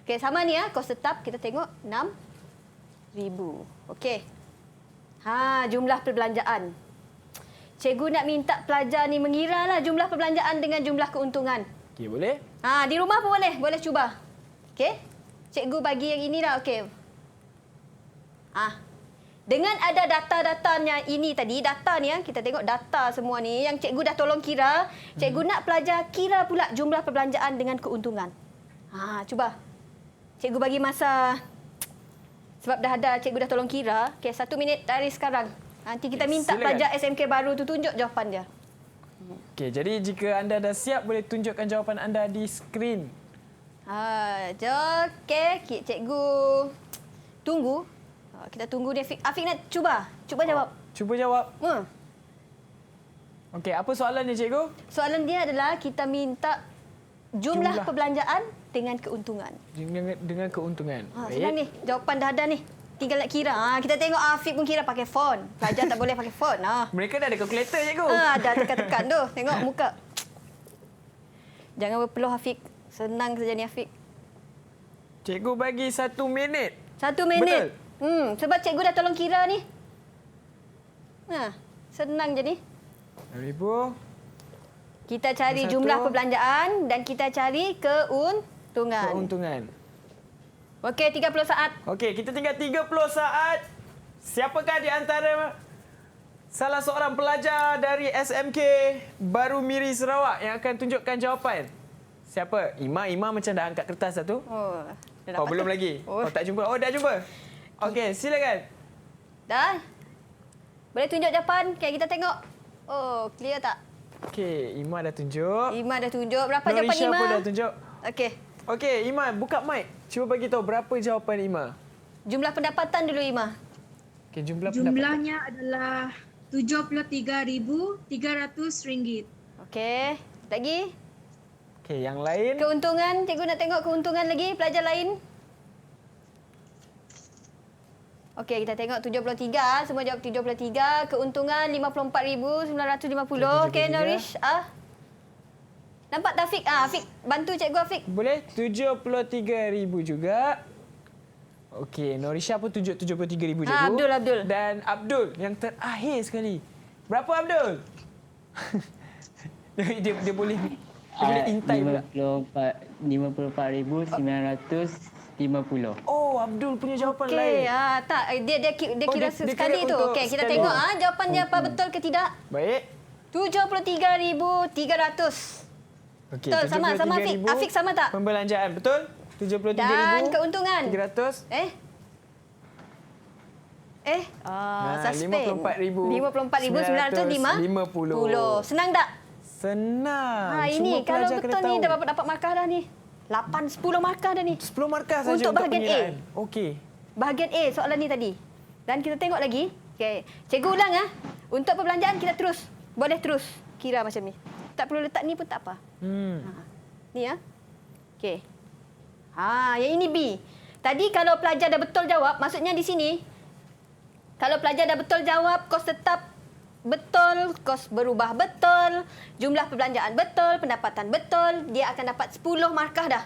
Okey, sama ni kos tetap kita tengok 6,000. Okey. Jumlah perbelanjaan. Cikgu nak minta pelajar ni mengiralah jumlah perbelanjaan dengan jumlah keuntungan. Okey, boleh? Di rumah pun boleh. Boleh cuba. Okey. Cikgu bagi yang ini dah. Okey. Dengan ada data-datanya ini tadi, data ni kita tengok data semua ni yang cikgu dah tolong kira. Cikgu nak pelajar kira pula jumlah perbelanjaan dengan keuntungan. Cuba. Cikgu bagi masa sebab dah ada cikgu dah tolong kira. Okey, 1 minit dari sekarang. Nanti kita minta pelajar SMK baru tu tunjuk jawapan dia. Okey, jadi jika anda dah siap boleh tunjukkan jawapan anda di skrin. Okey, cikgu tunggu. Kita tunggu dia. Afiq nak cuba jawab. Cuba jawab. Okey, apa soalan ni cikgu? Soalan dia adalah kita minta jumlah perbelanjaan dengan keuntungan. Dengan keuntungan. Senang ni. Jawapan dah ada ni. Tinggal nak kira. Kita tengok Afiq pun kira pakai phone. Pelajar tak boleh pakai phone. Mereka dah ada kalkulator cikgu. Ada tekan-tekan tu. Tengok muka. Jangan berpeluh Afiq. Senang saja ni Afiq. Cikgu bagi 1 minit. 1 minit. Betul. Sebab cikgu dah tolong kira ni. Senang je ni. 1,000. Kita cari jumlah perbelanjaan dan kita cari keuntungan. Okey, 30 saat. Okey, kita tinggal 30 saat. Siapakah di antara salah seorang pelajar dari SMK Baru Miri Sarawak yang akan tunjukkan jawapan? Siapa? Ima macam dah angkat kertas dah tu. Belum lagi. Tak jumpa. Dah jumpa. Okey, silakan. Dah? Boleh tunjuk jawapan? Okay, kita tengok. Clear tak? Okey, Ima dah tunjuk. Berapa jawapan Ima? Norisha pun dah tunjuk. Okey, Ima, buka mic. Cuba bagi tahu berapa jawapan Ima. Jumlah pendapatan dulu Ima. Okey, jumlahnya adalah RM73,300. Okey, lagi? Okey, yang lain. Keuntungan, cikgu nak tengok keuntungan lagi pelajar lain. Okey, kita tengok 73. Semua jawab 73. Keuntungan 54,950. Okey, Norish. Nampak tak Afiq? Afiq, bantu cikgu Afiq. Boleh. 73,000 juga. Okey, Norisha pun tunjuk 73,000 cikgu. Abdul. Dan Abdul yang terakhir sekali. Berapa Abdul? dia boleh intai pula. 54,950. Abdul punya jawapan lain. Tak, dia kira sekali tu. Okey, kita tengok jawapan dia apa betul ke tidak. Baik. 73,300. Okey, betul, sama Afiq. Afiq sama tak? Pembelanjaan, betul? 73,000. Dan keuntungan. 300. Suspend. 54,950. Senang tak? Senang. Ini kalau betul ni dah dapat markah dah ni. 10 markah dah ni. 10 markah saja untuk bahagian A. Okey. Bahagian A soalan ni tadi. Dan kita tengok lagi. Okey. Cikgu ulang Untuk perbelanjaan kita terus. boleh terus kira macam ni. Tak perlu letak ni pun tak apa. Ni ya. Okey. Yang ini B. Tadi kalau pelajar dah betul jawab, maksudnya di sini kalau pelajar dah betul jawab, kos tetap betul, kos berubah betul, jumlah perbelanjaan betul, pendapatan betul, dia akan dapat 10 markah dah.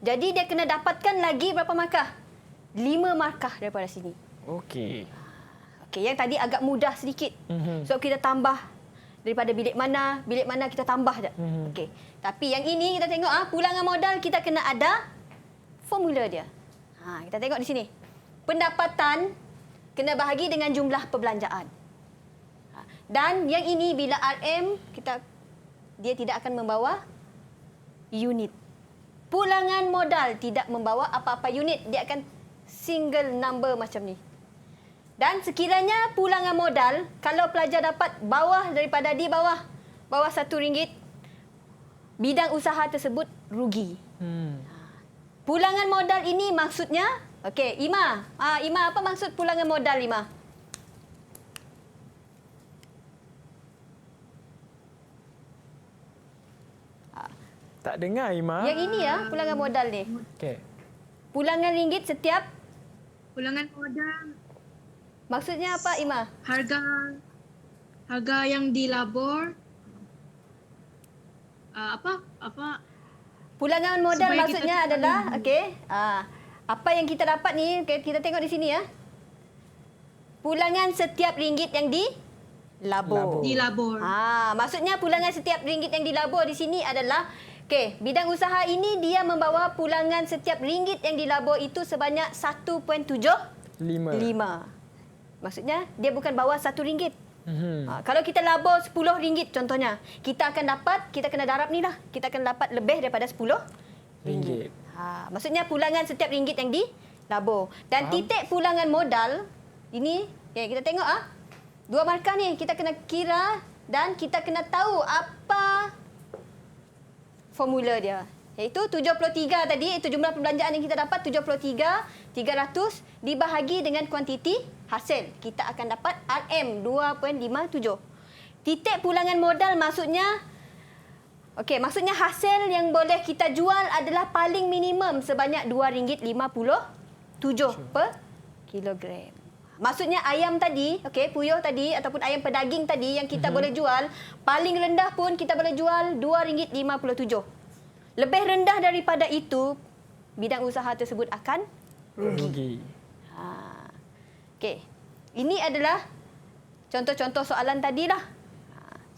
Jadi dia kena dapatkan lagi berapa markah? 5 markah daripada sini. Okey. Okey, yang tadi agak mudah sedikit. Sebab kita tambah daripada bilik mana kita tambah je. Okey. Tapi yang ini kita tengok pulangan modal kita kena ada formula dia. Kita tengok di sini. Pendapatan kena bahagi dengan jumlah perbelanjaan. Dan yang ini bila RM dia tidak akan membawa unit. Pulangan modal tidak membawa apa-apa unit, dia akan single number macam ni. Dan sekiranya pulangan modal kalau pelajar dapat bawah daripada bawah RM1, bidang usaha tersebut rugi. Pulangan modal ini maksudnya, okey, Ima. Ima, apa maksud pulangan modal, Ima? Tak dengar, Ima. Yang ini pulangan modal ni. Okey. Pulangan ringgit setiap Pulangan modal. Maksudnya apa, Ima? Harga yang dilabor. Apa? Pulangan modal Supaya maksudnya adalah, okey. Apa yang kita dapat ni, kita tengok di sini ya. Pulangan setiap ringgit yang dilabor. Maksudnya pulangan setiap ringgit yang dilabor di sini adalah bidang usaha ini dia membawa pulangan setiap ringgit yang dilabor itu sebanyak 1.75. Maksudnya dia bukan bawa RM1. Kalau kita labor RM10 contohnya, kita kena darab ni lah. Kita akan dapat lebih daripada RM10. Maksudnya pulangan setiap ringgit yang dilabor. Dan titik pulangan modal ini, kita tengok dua markah ni kita kena kira dan kita kena tahu apa formula dia. Iaitu 73 tadi, itu jumlah perbelanjaan yang kita dapat 73,300 dibahagi dengan kuantiti hasil. Kita akan dapat RM 2.57. Titik pulangan modal maksudnya maksudnya hasil yang boleh kita jual adalah paling minimum sebanyak RM2.57 per kilogram. Maksudnya ayam tadi, puyuh tadi ataupun ayam pedaging tadi yang kita boleh jual, paling rendah pun kita boleh jual RM2.57. Lebih rendah daripada itu, bidang usaha tersebut akan rugi. Ini adalah contoh-contoh soalan tadi lah.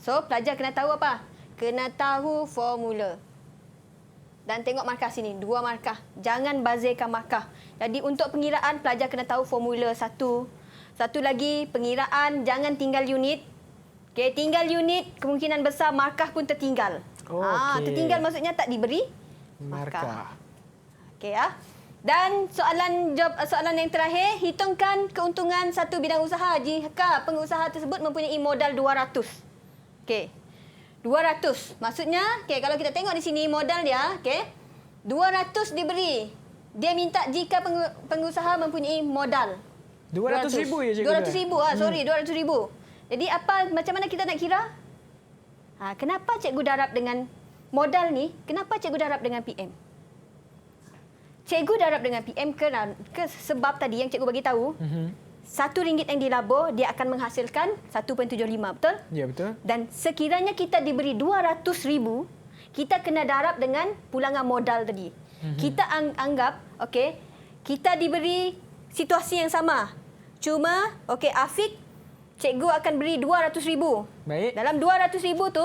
So, pelajar kena tahu apa? Kena tahu formula. Dan tengok markah sini, 2 markah. Jangan bazirkan markah. Jadi untuk pengiraan, pelajar kena tahu formula 1. Satu lagi, pengiraan jangan tinggal unit. Tinggal unit, kemungkinan besar markah pun tertinggal. Tertinggal maksudnya tak diberi markah. Dan soalan yang terakhir, hitungkan keuntungan satu bidang usaha jika pengusaha tersebut mempunyai modal 200. 200. Maksudnya, kalau kita tengok di sini modal dia, 200 diberi. Dia minta jika pengusaha mempunyai modal 200,000 ya, cikgu? 200,000. Jadi macam mana kita nak kira? Kenapa cikgu darab dengan modal ni? Kenapa cikgu darab dengan PM? Cikgu darab dengan PM sebab tadi yang cikgu bagi tahu, RM1 yang dilabor, dia akan menghasilkan 1.75, betul? Ya, betul. Dan sekiranya kita diberi 200,000, kita kena darab dengan pulangan modal tadi. Kita anggap, kita diberi situasi yang sama. Cuma, Afiq, cikgu akan beri 200,000. Baik. Dalam 200,000 tu,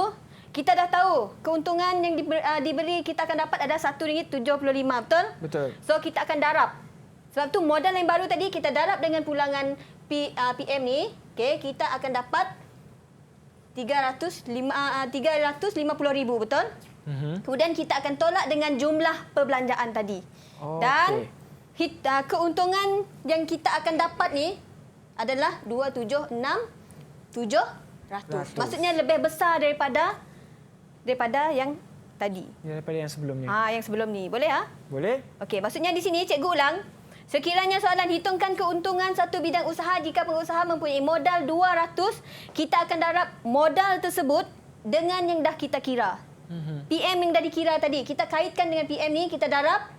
kita dah tahu keuntungan yang diberi kita akan dapat ada RM1.75, betul? Betul. So, kita akan darab. Sebab tu modal yang baru tadi kita darab dengan pulangan PM ni, kita akan dapat 350,000, betul? Kemudian kita akan tolak dengan jumlah perbelanjaan tadi. Dan keuntungan yang kita akan dapat ni adalah 276,700. Maksudnya lebih besar daripada yang tadi. Daripada yang sebelumnya. Yang sebelum ni. Boleh? Boleh. Maksudnya di sini cikgu ulang. Sekiranya soalan hitungkan keuntungan satu bidang usaha jika pengusaha mempunyai modal 200, kita akan darab modal tersebut dengan yang dah kita kira. PM yang dah dikira tadi, kita kaitkan dengan PM ni, kita darab,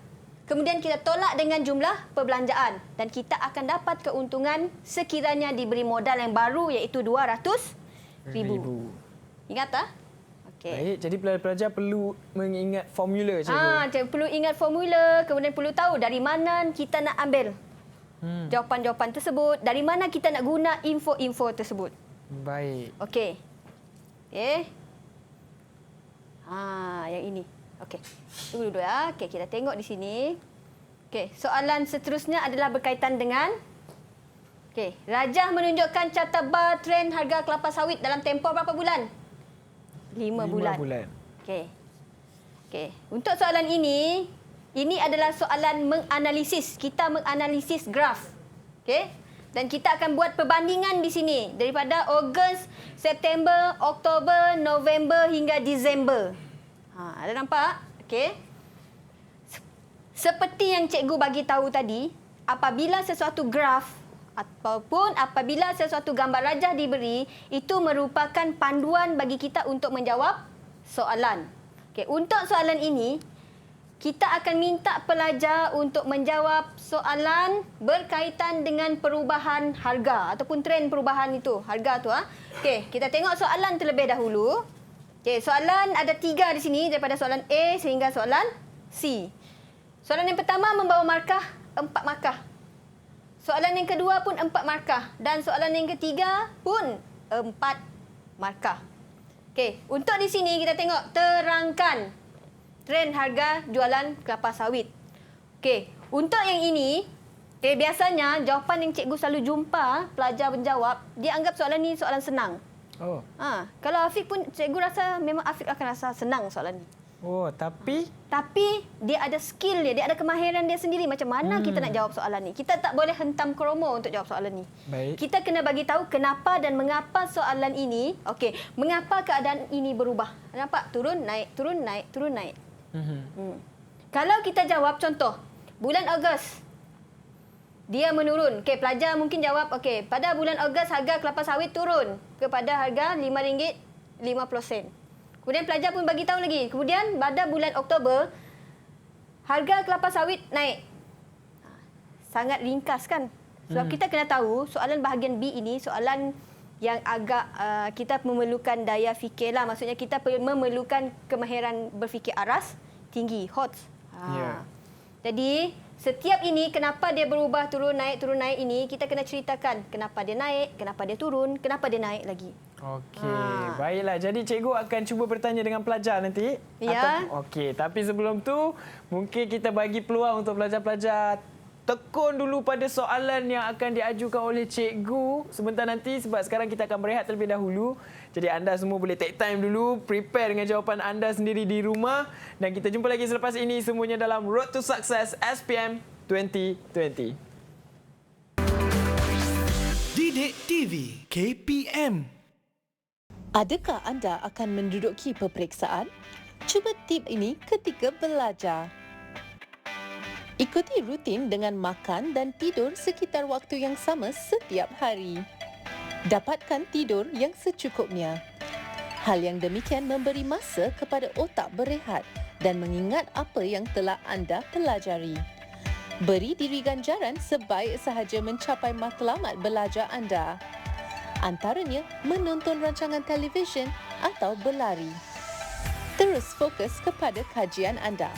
kemudian kita tolak dengan jumlah perbelanjaan dan kita akan dapat keuntungan sekiranya diberi modal yang baru iaitu 200,000. Ingat tak? Baik, jadi pelajar perlu mengingat formula, cikgu. Cikgu perlu ingat formula, kemudian perlu tahu dari mana kita nak ambil jawapan-jawapan tersebut, dari mana kita nak guna info-info tersebut. Baik. Okey. Yang ini. Okey. Tunggu dulu ya. Okey, kita tengok di sini. Okey, soalan seterusnya adalah berkaitan dengan Rajah menunjukkan carta bar trend harga kelapa sawit dalam tempoh berapa bulan? 5 bulan. Okey. Untuk soalan ini adalah soalan menganalisis. Kita menganalisis graf. Okey. Dan kita akan buat perbandingan di sini daripada Ogos, September, Oktober, November hingga Disember. Ada nampak? Okey. Seperti yang cikgu bagi tahu tadi, apabila sesuatu graf ataupun apabila sesuatu gambar rajah diberi, itu merupakan panduan bagi kita untuk menjawab soalan. Okey, untuk soalan ini, kita akan minta pelajar untuk menjawab soalan berkaitan dengan perubahan harga ataupun trend perubahan itu, harga tu. Okey, kita tengok soalan terlebih dahulu. Okey, soalan ada 3 di sini daripada soalan A sehingga soalan C. Soalan yang pertama membawa markah 4 markah. Soalan yang kedua pun 4 markah dan soalan yang ketiga pun 4 markah. Okey, untuk di sini kita tengok terangkan trend harga jualan kelapa sawit. Okey, untuk yang ini, biasanya jawapan yang cikgu selalu jumpa pelajar menjawab, dia anggap soalan ni soalan senang. Kalau Afiq pun cikgu rasa memang Afiq akan rasa senang soalan ni. Tapi dia ada skill dia ada kemahiran dia sendiri macam mana kita nak jawab soalan ni. Kita tak boleh hentam kromo untuk jawab soalan ni. Baik. Kita kena bagi tahu kenapa dan mengapa soalan ini, mengapa keadaan ini berubah. Nampak? Turun, naik, turun, naik, turun, naik. Kalau kita jawab contoh, bulan Ogos dia menurun. Pelajar mungkin jawab, pada bulan Ogos harga kelapa sawit turun kepada harga RM5.50. Kemudian pelajar pun bagi tahu lagi. Kemudian pada bulan Oktober, harga kelapa sawit naik. Sangat ringkas kan? Sebab kita kena tahu soalan bahagian B ini soalan yang agak kita memerlukan daya fikirlah. Maksudnya kita memerlukan kemahiran berfikir aras tinggi, hot. Jadi setiap ini kenapa dia berubah turun naik ini kita kena ceritakan kenapa dia naik, kenapa dia turun, kenapa dia naik lagi. Okey, baiklah. Jadi cikgu akan cuba bertanya dengan pelajar nanti. Ya. Tapi sebelum tu mungkin kita bagi peluang untuk pelajar-pelajar tekun dulu pada soalan yang akan diajukan oleh cikgu sebentar nanti sebab sekarang kita akan berehat terlebih dahulu. Jadi anda semua boleh take time dulu, prepare dengan jawapan anda sendiri di rumah dan kita jumpa lagi selepas ini semuanya dalam Road to Success SPM 2020. Didik TV KPM. Adakah anda akan menduduki peperiksaan? Cuba tip ini ketika belajar. Ikuti rutin dengan makan dan tidur sekitar waktu yang sama setiap hari. Dapatkan tidur yang secukupnya. Hal yang demikian memberi masa kepada otak berehat dan mengingat apa yang telah anda pelajari. Beri diri ganjaran sebaik sahaja mencapai matlamat belajar anda. Antaranya menonton rancangan televisyen atau berlari. Terus fokus kepada kajian anda.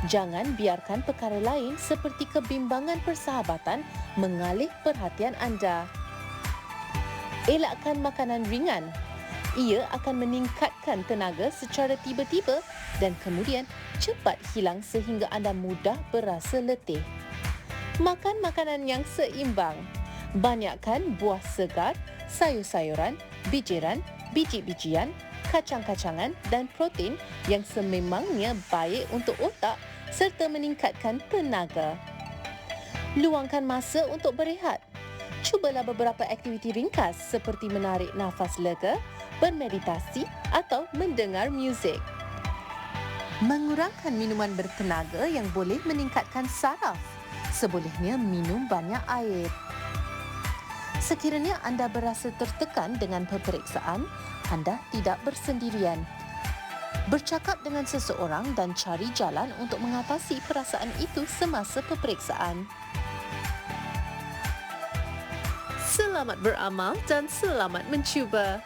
Jangan biarkan perkara lain seperti kebimbangan persahabatan mengalih perhatian anda. Elakkan makanan ringan. Ia akan meningkatkan tenaga secara tiba-tiba dan kemudian cepat hilang sehingga anda mudah berasa letih. Makan makanan yang seimbang. Banyakkan buah segar, sayur-sayuran, bijiran, biji-bijian, kacang-kacangan dan protein yang sememangnya baik untuk otak serta meningkatkan tenaga. Luangkan masa untuk berehat. Cubalah beberapa aktiviti ringkas seperti menarik nafas lega, bermeditasi atau mendengar muzik. Mengurangkan minuman bertenaga yang boleh meningkatkan saraf Sebolehnya minum banyak air. Sekiranya anda berasa tertekan dengan peperiksaan, anda tidak bersendirian. Bercakap dengan seseorang dan cari jalan untuk mengatasi perasaan itu semasa peperiksaan. Selamat beramal dan selamat mencuba.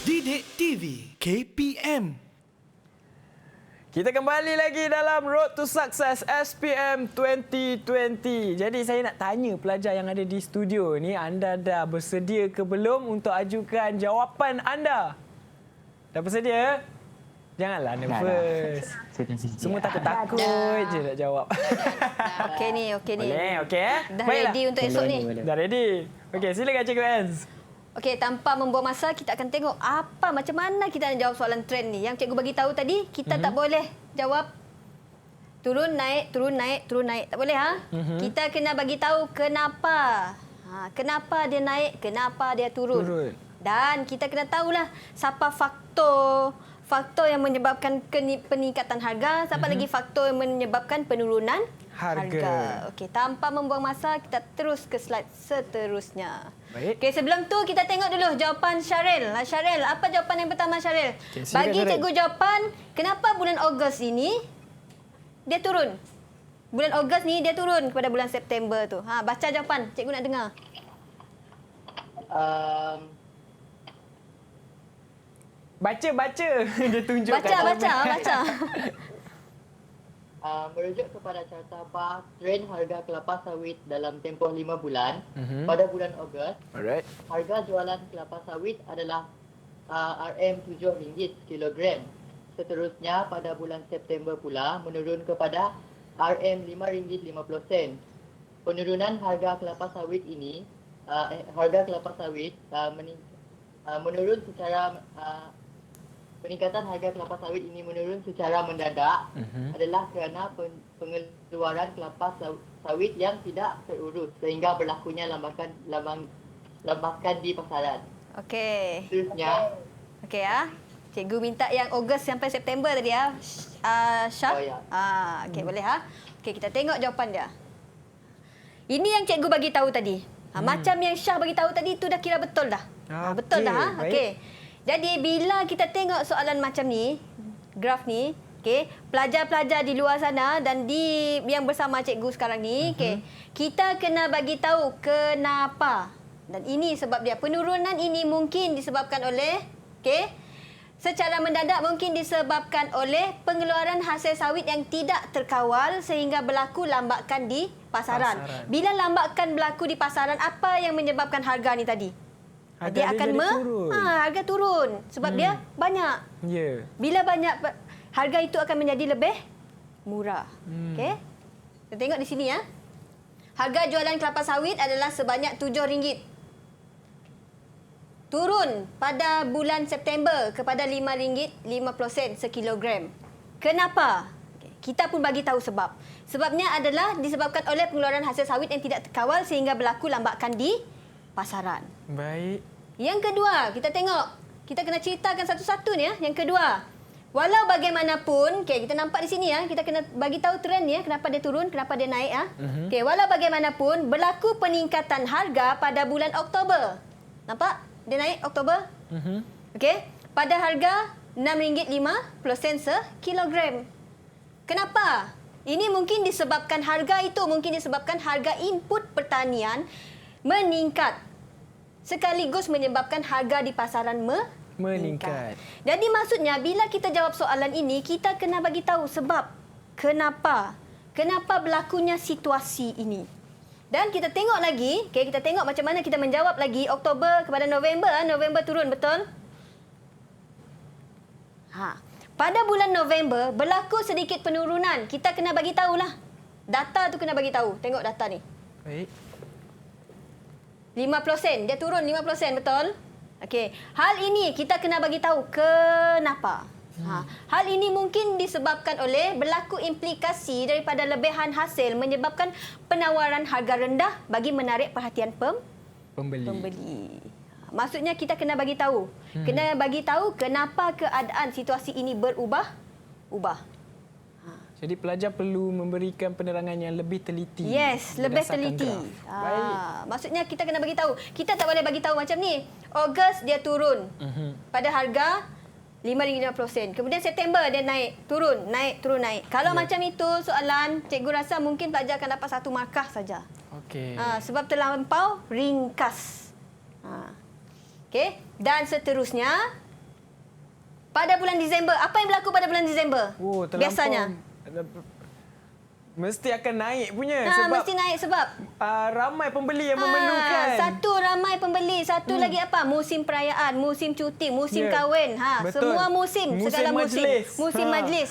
Didik TV KPM. Kita kembali lagi dalam Road to Success SPM 2020. Jadi saya nak tanya pelajar yang ada di studio ni, anda dah bersedia ke belum untuk ajukan jawapan anda? Dah bersedia? Janganlah nervous. Semua takut-takut je nak jawab. Okey ni. Boleh, okey. Dah ready untuk esok ni? Dah ready. Okey, silakan Cikgu Hans. Okey, tanpa membuang masa, kita akan tengok macam mana kita nak jawab soalan trend ni. Yang cikgu bagi tahu tadi, kita tak boleh jawab turun naik, turun naik, turun naik. Tak boleh Kita kena bagi tahu kenapa. Kenapa dia naik, kenapa dia turun. Dan kita kena tahulah siapa faktor yang menyebabkan peningkatan harga, siapa lagi faktor yang menyebabkan penurunan harga. Okey, tanpa membuang masa, kita terus ke slide seterusnya. Baik. Okey, sebelum tu kita tengok dulu jawapan Syaril. Syaril, apa jawapan yang pertama Syaril? Okay, bagi cikgu jawapan, kenapa bulan Ogos ini dia turun? Bulan Ogos ni dia turun kepada bulan September tu. Baca jawapan, cikgu nak dengar. Baca. Dia tunjuk Baca. Merujuk kepada carta bar trend harga kelapa sawit dalam tempoh 5 bulan pada bulan Ogos, harga jualan kelapa sawit adalah RM7 kilogram. Seterusnya pada bulan September pula menurun kepada RM5.50. Penurunan harga kelapa sawit ini menurun secara peningkatan harga kelapa sawit ini menurun secara mendadak adalah kerana pengeluaran kelapa sawit yang tidak terurus sehingga berlakunya lambakan di pasaran. Okey. Seterusnya. Okey Cikgu minta yang Ogos sampai September tadi Syah. Oh ya. Okey, boleh Okey, kita tengok jawapan dia. Ini yang cikgu bagi tahu tadi. Macam yang Syah bagi tahu tadi tu dah kira betul dah. Betul dah Okey. Jadi bila kita tengok soalan macam ni, graf ni, okey, pelajar-pelajar di luar sana dan yang bersama cikgu sekarang ni, okey, kita kena bagi tahu kenapa. Dan ini sebab dia. Penurunan ini mungkin disebabkan oleh, okey, secara mendadak mungkin disebabkan oleh pengeluaran hasil sawit yang tidak terkawal sehingga berlaku lambakan di pasaran. Bila lambakan berlaku di pasaran, apa yang menyebabkan harga ni tadi? Dia akan harga turun sebab dia banyak. Bila banyak, harga itu akan menjadi lebih murah. Okey. Kita tengok di sini Harga jualan kelapa sawit adalah sebanyak RM7. Turun pada bulan September kepada RM5.50 sekilogram. Kenapa? Kita pun bagi tahu sebab. Sebabnya adalah disebabkan oleh pengeluaran hasil sawit yang tidak terkawal sehingga berlaku lambakan di pasaran. Baik. Yang kedua, kita tengok. Kita kena ceritakan satu-satu ni Yang kedua, walau bagaimanapun, kita nampak di sini kita kena bagi tahu trend ni kenapa dia turun, kenapa dia naik walau bagaimanapun berlaku peningkatan harga pada bulan Oktober. Nampak? Dia naik Oktober. Pada harga RM6.50 sekilogram. Kenapa? Ini mungkin disebabkan harga input pertanian meningkat. Sekaligus menyebabkan harga di pasaran meningkat. Jadi maksudnya bila kita jawab soalan ini, kita kena bagi tahu sebab kenapa berlakunya situasi ini. Dan kita tengok lagi, kita tengok macam mana kita menjawab lagi Oktober kepada November. November turun, betul? Pada bulan November berlaku sedikit penurunan. Kita kena bagi tahulah. Data tu kena bagi tahu. Tengok data ni. Baik. 5%. Dia turun 5%, betul? Okey. Hal ini kita kena bagi tahu kenapa. Hal ini mungkin disebabkan oleh berlaku implikasi daripada lebihan hasil menyebabkan penawaran harga rendah bagi menarik perhatian pembeli. Maksudnya kita kena bagi tahu. Kena bagi tahu kenapa keadaan situasi ini berubah. Jadi pelajar perlu memberikan penerangan yang lebih teliti. Yes, lebih teliti. Maksudnya kita kena bagi tahu. Kita tak boleh bagi tahu macam ni. Ogos dia turun pada harga RM5.50. Kemudian September dia naik, turun, naik, turun, naik. Kalau macam itu soalan, cikgu rasa mungkin pelajar akan dapat 1 markah saja. Okey. Sebab terlampau ringkas. Okey, dan seterusnya pada bulan Disember, apa yang berlaku pada bulan Disember? Biasanya mesti akan naik punya sebab mesti naik sebab ramai pembeli yang memerlukan. Satu, ramai pembeli. Satu lagi apa? Musim perayaan, musim cuti, musim kahwin. Semua musim, segala musim. Musim majlis.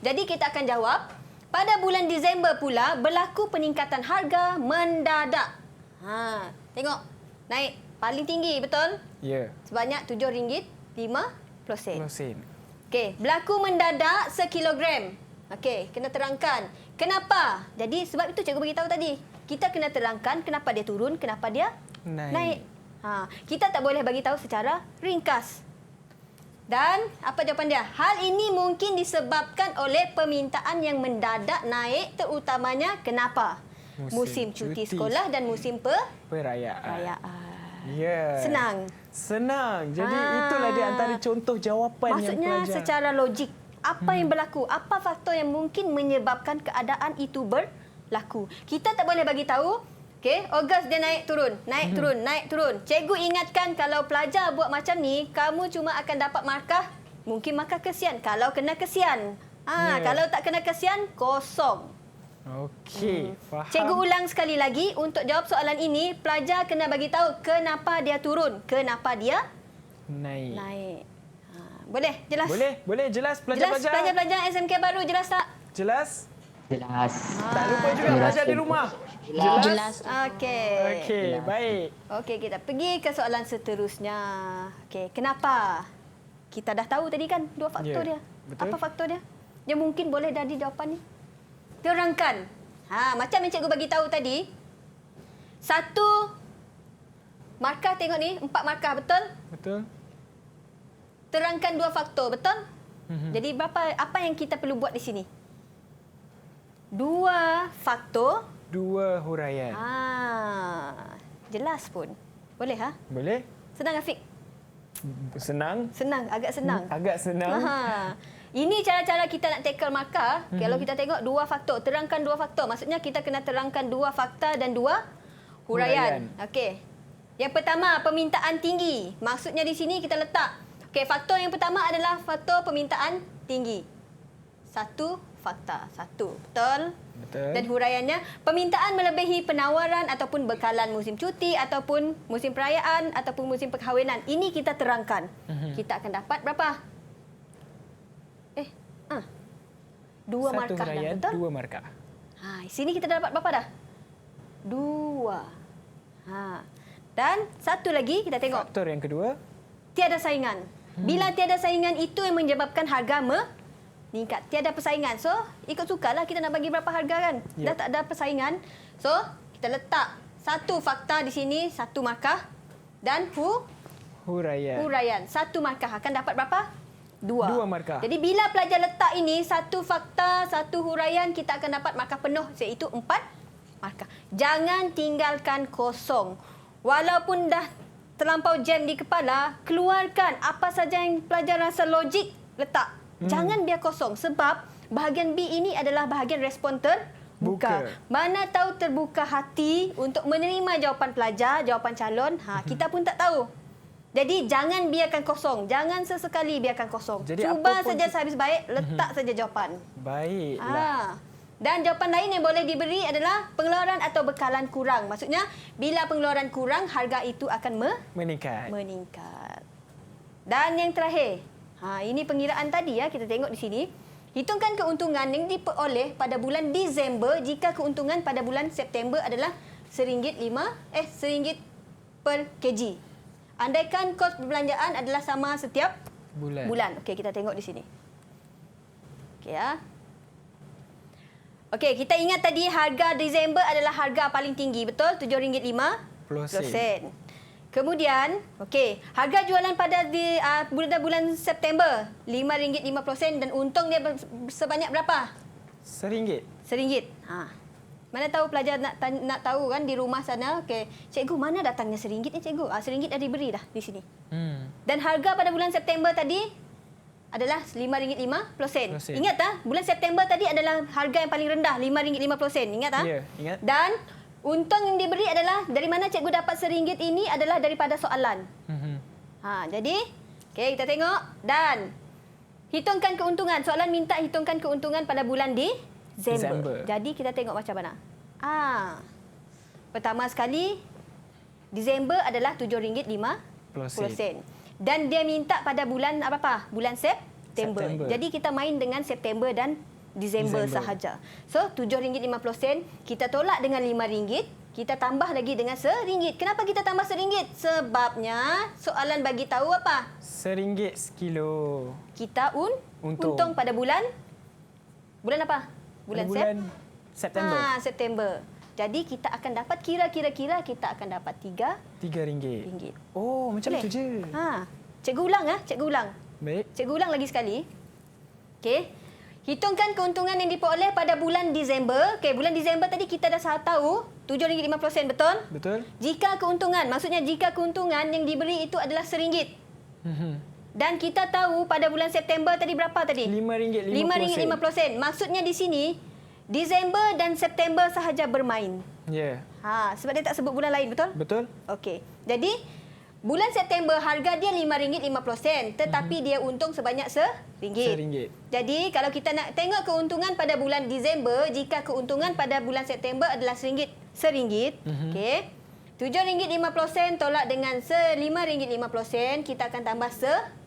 Jadi kita akan jawab, pada bulan Disember pula berlaku peningkatan harga mendadak. Tengok, naik paling tinggi, betul? Ya. Sebanyak RM7.50. Okey, berlaku mendadak sekilogram. Okey, kena terangkan. Kenapa? Jadi sebab itu cikgu beritahu tadi. Kita kena terangkan kenapa dia turun, kenapa dia naik. Kita tak boleh bagi tahu secara ringkas. Dan apa jawapan dia? Hal ini mungkin disebabkan oleh permintaan yang mendadak naik, terutamanya kenapa? Musim cuti sekolah dan musim perayaan. Ya. Senang. Jadi itulah dia antara contoh jawapan yang pelajar. Maksudnya secara logik, apa yang berlaku? Apa faktor yang mungkin menyebabkan keadaan itu berlaku? Kita tak boleh bagi tahu. Okey, Ogos dia naik turun, naik turun, naik turun. Cikgu ingatkan kalau pelajar buat macam ni, kamu cuma akan dapat markah mungkin markah kesian. Kalau kena kesian. Kalau tak kena kesian, kosong. Okey, faham. Cikgu ulang sekali lagi, untuk jawab soalan ini, pelajar kena bagi tahu kenapa dia turun, kenapa dia naik. Boleh? Jelas? Boleh. Jelas pelajar-pelajar. Jelas pelajar-pelajar SMK baru, jelas tak? Jelas. Tak lupa juga pelajar di rumah. Jelas. Okey, baik. Okey, kita pergi ke soalan seterusnya. Okey, kenapa? Kita dah tahu tadi kan dua faktor dia. Betul. Apa faktor dia? Dia mungkin boleh jadi jawapan ni. Terangkan. Macam yang cikgu bagi tahu tadi. 1 markah, tengok ni, 4 markah, betul? Betul. Terangkan 2 faktor, betul? Jadi apa yang kita perlu buat di sini? 2 faktor, 2 huraian. Jelas pun. Boleh Boleh. Senang, Afiq? Senang, agak senang. Agak senang. Ini cara-cara kita nak tackle markah. Kalau kita tengok 2 faktor, terangkan 2 faktor. Maksudnya kita kena terangkan 2 fakta dan 2 huraian. Okey. Yang pertama, permintaan tinggi. Maksudnya di sini kita letak. Okey, faktor yang pertama adalah faktor permintaan tinggi. 1 fakta. 1. Betul? Betul. Dan huraiannya, permintaan melebihi penawaran ataupun bekalan musim cuti ataupun musim perayaan ataupun musim perkahwinan. Ini kita terangkan. Kita akan dapat berapa? 2 markah dah, huraian, betul? 2 markah. Sini kita dapat berapa dah? 2. Dan satu lagi kita tengok. Faktor yang kedua, tiada saingan. Bila tiada saingan, itu yang menyebabkan harga meningkat. Tiada persaingan. So, ikut sukalah kita nak bagi berapa harga kan. Dah tak ada persaingan. So, kita letak 1 fakta di sini, 1 markah. Dan huraian. 1 markah. Akan dapat berapa? 2 markah. Jadi bila pelajar letak ini, 1 fakta, 1 huraian, kita akan dapat markah penuh, iaitu 4 markah. Jangan tinggalkan kosong. Walaupun dah terlampau jam di kepala, keluarkan apa saja yang pelajar rasa logik, letak. Jangan biar kosong sebab bahagian B ini adalah bahagian respon terbuka. Mana tahu terbuka hati untuk menerima jawapan pelajar, jawapan calon, kita pun tak tahu. Jadi jangan biarkan kosong. Jangan sesekali biarkan kosong. Jadi cuba saja sehabis baik, letak saja jawapan. Baiklah. Dan jawapan lain yang boleh diberi adalah pengeluaran atau bekalan kurang. Maksudnya, bila pengeluaran kurang, harga itu akan meningkat. Dan yang terakhir, Ini pengiraan tadi ya, kita tengok di sini. Hitungkan keuntungan yang diperoleh pada bulan Disember jika keuntungan pada bulan September adalah RM1 per kg. Andaikan kos perbelanjaan adalah sama setiap bulan. Okey, kita tengok di sini. Okey ya. Okey, kita ingat tadi harga Disember adalah harga paling tinggi, betul? RM7.50. Kemudian, okey, harga jualan pada bulan September RM5.50 dan untung dia sebanyak berapa? RM1. Mana tahu pelajar nak tahu kan di rumah sana. Okey, cikgu mana datangnya RM1 ni cikgu? RM1 dah diberi dah di sini. Dan harga pada bulan September tadi adalah RM5.50. Ingat tak? Bulan September tadi adalah harga yang paling rendah, RM5.50. Ingat tak? Ya, ingat. Dan untung yang diberi adalah dari mana cikgu dapat RM1 ini adalah daripada soalan. Jadi, okey, kita tengok dan hitungkan keuntungan. Soalan minta hitungkan keuntungan pada bulan Disember. Jadi kita tengok macam mana. Pertama sekali, Disember adalah RM7.50. Dan dia minta pada bulan apa? Bulan September. Jadi kita main dengan September dan Disember sahaja. So, RM7.50 kita tolak dengan RM5, kita tambah lagi dengan RM1. Kenapa kita tambah RM1? Sebabnya soalan bagi tahu apa? RM1 sekilo. Kita untung pada bulan apa? Bulan September. September. Jadi kita akan dapat kira-kira kita akan dapat RM3. Oh, macam tu je. Cikgu ulang cikgu ulang. Baik. Cikgu ulang lagi sekali. Okey. Hitungkan keuntungan yang diperoleh pada bulan Disember. Okey, bulan Disember tadi kita dah tahu RM7.50, betul? Betul. Jika keuntungan yang diberi itu adalah RM1. Dan kita tahu pada bulan September tadi berapa tadi? RM5.50. Maksudnya di sini Disember dan September sahaja bermain. Ya. Sebab dia tak sebut bulan lain, betul? Betul. Okey. Jadi bulan September harga dia RM5.50 tetapi dia untung sebanyak RM1. Jadi kalau kita nak tengok keuntungan pada bulan Disember, jika keuntungan pada bulan September adalah RM1, okey. RM7.50 tolak dengan RM5.50, kita akan tambah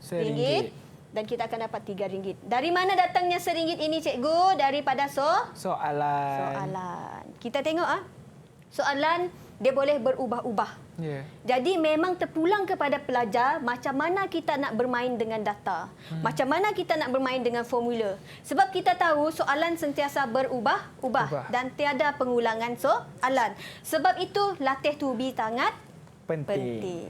RM1 dan kita akan dapat RM3. Dari mana datangnya RM1 ini cikgu? Daripada soalan. Kita tengok soalan dia boleh berubah-ubah. Jadi memang terpulang kepada pelajar macam mana kita nak bermain dengan data. Macam mana kita nak bermain dengan formula. Sebab kita tahu soalan sentiasa berubah-ubah dan tiada pengulangan soalan. Sebab itu latih to be sangat penting.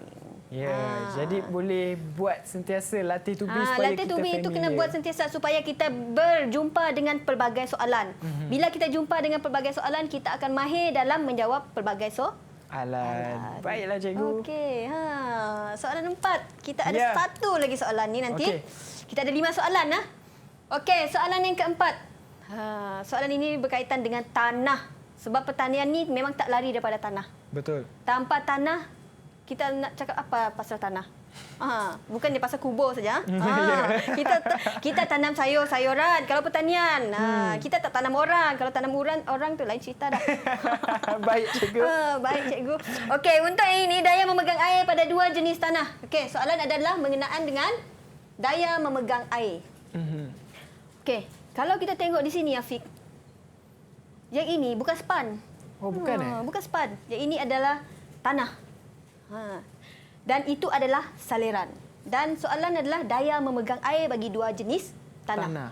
Jadi boleh buat sentiasa latih to be supaya latih kita to be itu kena buat sentiasa supaya kita berjumpa dengan pelbagai soalan. Bila kita jumpa dengan pelbagai soalan, kita akan mahir dalam menjawab pelbagai soalan. Baiklah cikgu. Okey, soalan 4. Kita ada satu lagi soalan ni nanti. Kita ada 5 soalan Okey, soalan yang keempat. Soalan ini berkaitan dengan tanah. Sebab pertanian ni memang tak lari daripada tanah. Betul. Tanpa tanah, kita nak cakap apa pasal tanah? Bukan dia pasal kubur saja. Kita tanam sayur-sayuran kalau pertanian. Kita tak tanam orang. Kalau tanam orang tu lain cerita dah. Baik cikgu. Baik cikgu. Okey, untuk yang ini daya memegang air pada 2 jenis tanah. Okey, soalan adalah mengenaan dengan daya memegang air. Okey, kalau kita tengok di sini Afiq. Yang ini bukan span. Oh, bukan bukan span. Yang ini adalah tanah. Dan itu adalah saliran. Dan soalan adalah daya memegang air bagi 2 jenis tanah.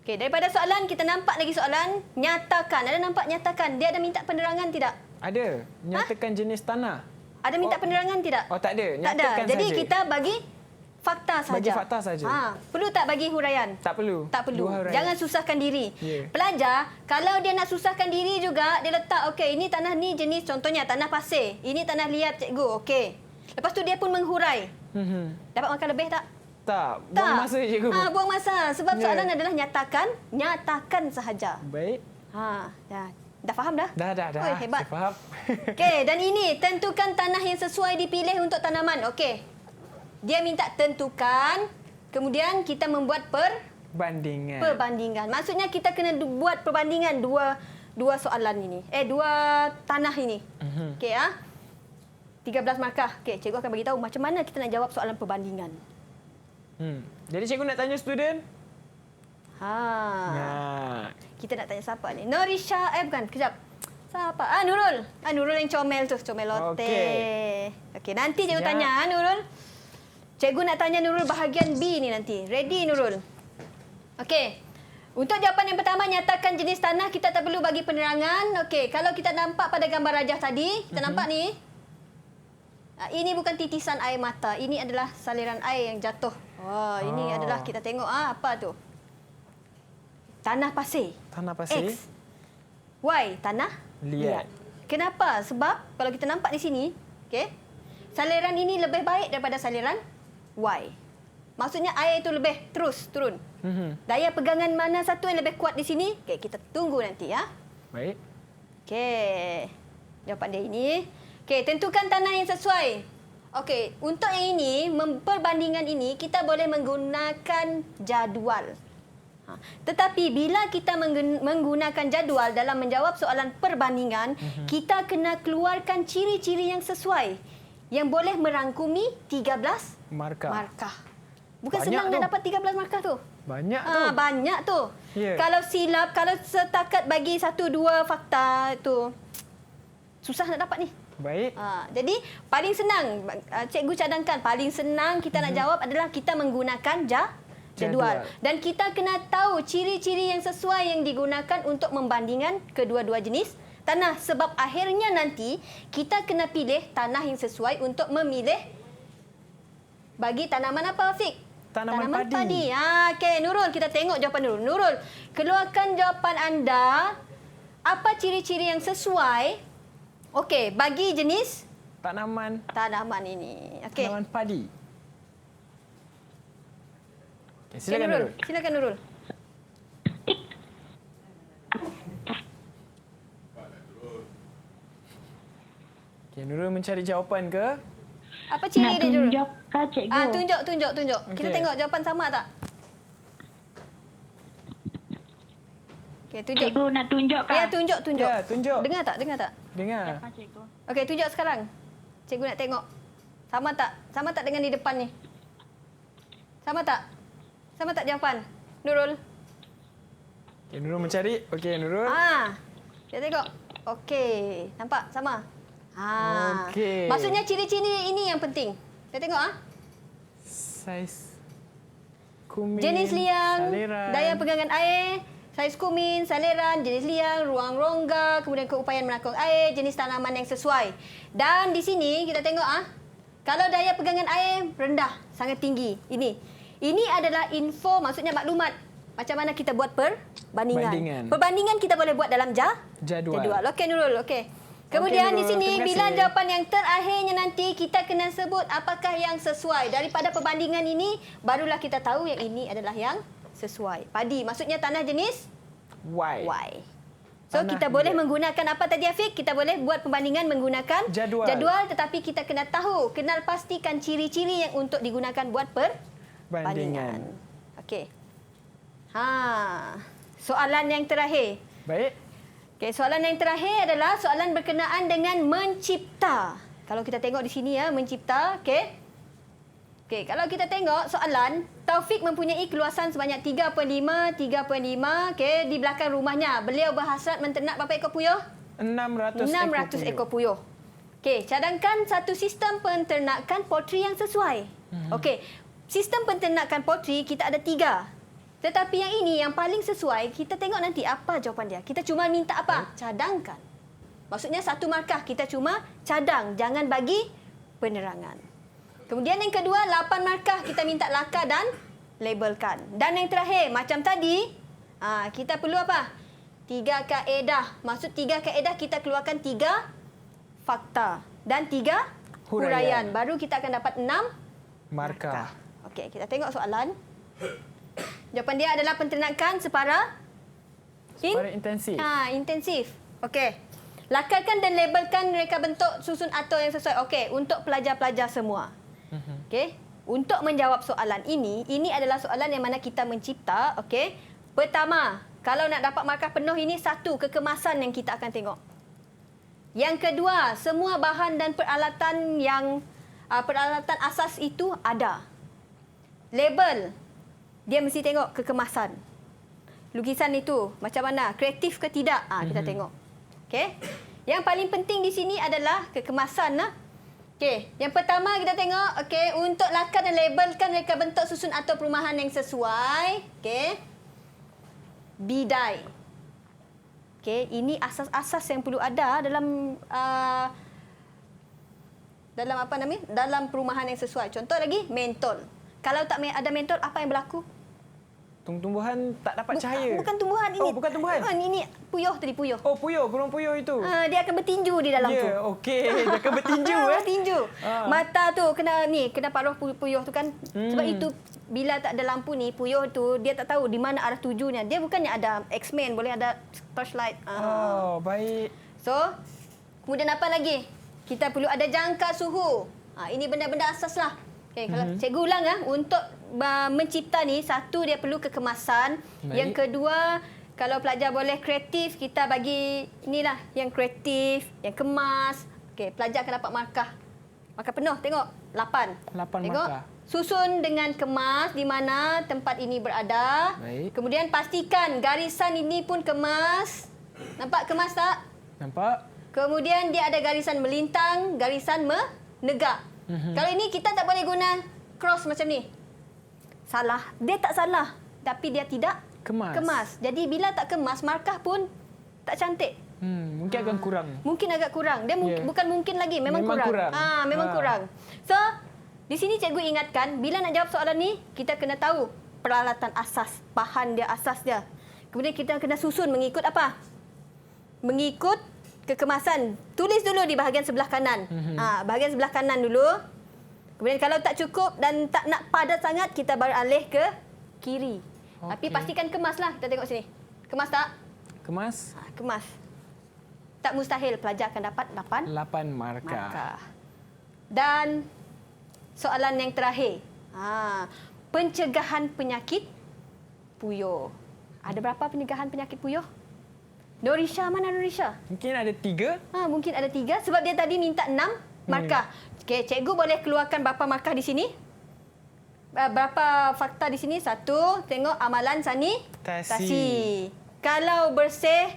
Okey, daripada soalan kita nampak lagi soalan nyatakan. Ada nampak nyatakan? Dia ada minta penerangan tidak? Ada. Nyatakan jenis tanah. Ada minta penerangan tidak? Oh, tak ada. Nyatakan tak ada. Jadi saja. kita bagi fakta saja. Bagi fakta saja. Perlu tak bagi huraian? Tak perlu. Tak perlu. Jangan susahkan diri. Pelajar, kalau dia nak susahkan diri juga, dia letak okey, ini tanah ni jenis contohnya tanah pasir. Ini tanah liat cikgu. Okey. Lepas tu dia pun menghurai. Dapat makan lebih tak? Tak. Buang masa cikgu. Buang masa. Sebab soalan adalah nyatakan sahaja. Baik. Dah faham dah? Dah. Oi, hebat. Saya faham. Okey, dan ini tentukan tanah yang sesuai dipilih untuk tanaman. Okey. Dia minta tentukan, kemudian kita membuat perbandingan. Maksudnya kita kena buat perbandingan dua soalan ini. 2 tanah ini. Okey 13 markah. Okey, cikgu akan bagi tahu macam mana kita nak jawab soalan perbandingan. Jadi cikgu nak tanya student. Kita nak tanya siapa ni? Norisha, bukan, kejap. Siapa? Nurul. Nurul yang comel tu, comel lote. Okey, nanti cikgu tanya, Nurul. Cikgu nak tanya Nurul bahagian B ni nanti. Ready, Nurul? Okey. Untuk jawapan yang pertama, nyatakan jenis tanah, kita tak perlu bagi penerangan. Okey, kalau kita nampak pada gambar rajah tadi, kita nampak ni. Ini bukan titisan air mata. Ini adalah saliran air yang jatuh. Ini adalah kita tengok apa tu? Tanah pasir. Tanah pasir. X. Y, tanah liat. Kenapa? Sebab kalau kita nampak di sini, okey, saliran ini lebih baik daripada saliran Y. Maksudnya air itu lebih terus turun. Daya pegangan mana satu yang lebih kuat di sini? Okey, kita tunggu nanti ya. Baik. Okey. Jawapan dia ini. Okey, tentukan tanah yang sesuai. Okey, untuk yang ini, perbandingan ini kita boleh menggunakan jadual. Tetapi bila kita menggunakan jadual dalam menjawab soalan perbandingan, kita kena keluarkan ciri-ciri yang sesuai yang boleh merangkumi 13 markah. Bukan banyak senang tu. Nak dapat 13 markah tu. Banyak tu. Banyak tu. Yeah. Kalau silap, kalau setakat bagi 1-2 fakta tu susah nak dapat ni. Baik. Jadi paling senang, cikgu cadangkan paling senang kita nak jawab adalah kita menggunakan jadual. Dan kita kena tahu ciri-ciri yang sesuai yang digunakan untuk membandingkan kedua-dua jenis tanah. Sebab akhirnya nanti kita kena pilih tanah yang sesuai untuk memilih bagi tanaman apa, Afiq? Tanaman padi. Okey, Nurul, kita tengok jawapan Nurul. Nurul, keluarkan jawapan anda. Apa ciri-ciri yang sesuai? Okey, bagi jenis tanaman ini. Okey. Tanaman padi. Okay, silakan Nurul. Silakan Nurul. Okay, Nurul mencari jawapan ke? Apa ciri dia, Nurul? Tunjuk ke cikgu? Tunjuk. Okay. Kita tengok jawapan sama tak? Okay, tunjuk. Cikgu nak tunjuk ke? Ya, tunjuk. Ya, tunjuk. Dengar tak? Dengar. Okey, tunjuk sekarang. Cikgu nak tengok. Sama tak? Sama tak dengan di depan ni? Sama tak? Sama tak jawapan? Nurul. Okay, Nurul mencari. Okey, Nurul. Kita tengok. Okey, nampak? Sama? Okey. Maksudnya ciri-ciri ini yang penting. Kita tengok Saiz kumin, jenis liang, saliran, daya pegangan air, saiz kumin, saliran, jenis liang, ruang rongga, kemudian keupayaan menakung air, jenis tanaman yang sesuai. Dan di sini kita tengok kalau daya pegangan air rendah, sangat tinggi. Ini adalah info, maksudnya maklumat macam mana kita buat perbandingan. Perbandingan kita boleh buat dalam jadual. Okey, Nurul. Okey. Kemudian di sini bila jawapan yang terakhirnya nanti kita kena sebut apakah yang sesuai. Daripada perbandingan ini barulah kita tahu yang ini adalah yang sesuai. Padi maksudnya tanah jenis Y. So tanah kita boleh menggunakan apa tadi, Afiq? Kita boleh buat perbandingan menggunakan jadual, tetapi kita kena tahu, kenal pastikan ciri-ciri yang untuk digunakan buat perbandingan. Okey. Soalan yang terakhir. Baik. Okey, soalan yang terakhir adalah soalan berkenaan dengan mencipta. Kalau kita tengok di sini mencipta, okey. Okey, kalau kita tengok soalan, Taufik mempunyai keluasan sebanyak 3.5, okey, di belakang rumahnya. Beliau berhasrat menternak berapa ekor puyuh? 600 ekor puyuh. Okey, cadangkan satu sistem penternakan poultry yang sesuai. Okey, sistem penternakan poultry kita ada 3. Tetapi yang ini yang paling sesuai, kita tengok nanti apa jawapan dia. Kita cuma minta apa? Cadangkan. Maksudnya 1 markah, kita cuma cadang. Jangan bagi penerangan. Kemudian yang kedua, 8 markah, kita minta lakar dan labelkan. Dan yang terakhir, macam tadi, kita perlu apa? 3 kaedah. Maksud 3 kaedah, kita keluarkan 3 fakta. Dan 3 huraian. Baru kita akan dapat 6 markah. Okey, kita tengok soalan. Jawapan dia adalah penternakan separa intensif. Intensif. Okey. Lakarkan dan labelkan reka bentuk susun atur yang sesuai. Okey, untuk pelajar-pelajar semua. Okey. Untuk menjawab soalan ini adalah soalan yang mana kita mencipta. Okey. Pertama, kalau nak dapat markah penuh ini, 1, kekemasan yang kita akan tengok. Yang kedua, semua bahan dan peralatan yang peralatan asas itu ada. label. Dia mesti tengok kekemasan. Lukisan itu macam mana? Kreatif ke tidak? Kita tengok. Okey. Yang paling penting di sini adalah kekemasan. Okey, yang pertama kita tengok, okey, untuk lakar dan labelkan reka bentuk susun atau perumahan yang sesuai. Okey. Bidai. Okey, ini asas-asas yang perlu ada dalam dalam perumahan yang sesuai. Contoh lagi, mentol. Kalau tak ada mentol, apa yang berlaku? Tumbuhan tak dapat cahaya. Bukan tumbuhan ini. Oh, bukan tumbuhan. Ini puyuh tadi, puyuh. Oh, puyuh, burung puyuh itu. Dia akan bertinju di dalam tu. Ya, okey. Dia akan bertinju bertinju. Mata tu kena paruh puyuh tu kan. Sebab itu bila tak ada lampu ni, puyuh tu dia tak tahu di mana arah tujunya. Dia bukannya ada X-Men, boleh ada torchlight. Oh, baik. So, kemudian apa lagi? Kita perlu ada jangka suhu. Ini benda-benda asas lah. Okay, kalau cikgu ulang untuk mencipta ni, satu dia perlu kekemasan. Baik. Yang kedua, kalau pelajar boleh kreatif, kita bagi inilah yang kreatif, yang kemas. Okey, pelajar akan dapat markah. Markah penuh, tengok 8. 8 tengok. markah. Susun dengan kemas di mana tempat ini berada. Baik. Kemudian pastikan garisan ini pun kemas. Nampak kemas tak? Nampak. Kemudian dia ada garisan melintang, garisan menegak. Kalau ini kita tak boleh guna cross macam ni. Salah. Dia tak salah. Tapi dia tidak kemas. Jadi bila tak kemas, markah pun tak cantik. Mungkin agak kurang. Mungkin agak kurang. Dia bukan mungkin lagi. Memang kurang. Memang kurang. So, di sini cikgu ingatkan, bila nak jawab soalan ni, kita kena tahu peralatan asas. Bahan dia, asas dia. Kemudian kita kena susun mengikut apa? Mengikut kekemasan. Tulis dulu di bahagian sebelah kanan. Bahagian sebelah kanan dulu. Kemudian kalau tak cukup dan tak nak padat sangat, kita beralih ke kiri. Tapi pastikan kemaslah. Kita tengok sini. Kemas tak? Kemas. Kemas. Tak mustahil pelajar akan dapat 8 markah. Dan soalan yang terakhir. Pencegahan penyakit puyuh. Ada berapa pencegahan penyakit puyuh? Norisha, mana Norisha? Mungkin ada 3. Mungkin ada 3 sebab dia tadi minta 6 markah. Okey, cikgu boleh keluarkan berapa markah di sini? Berapa fakta di sini? 1, tengok amalan sanitasi. Kalau bersih,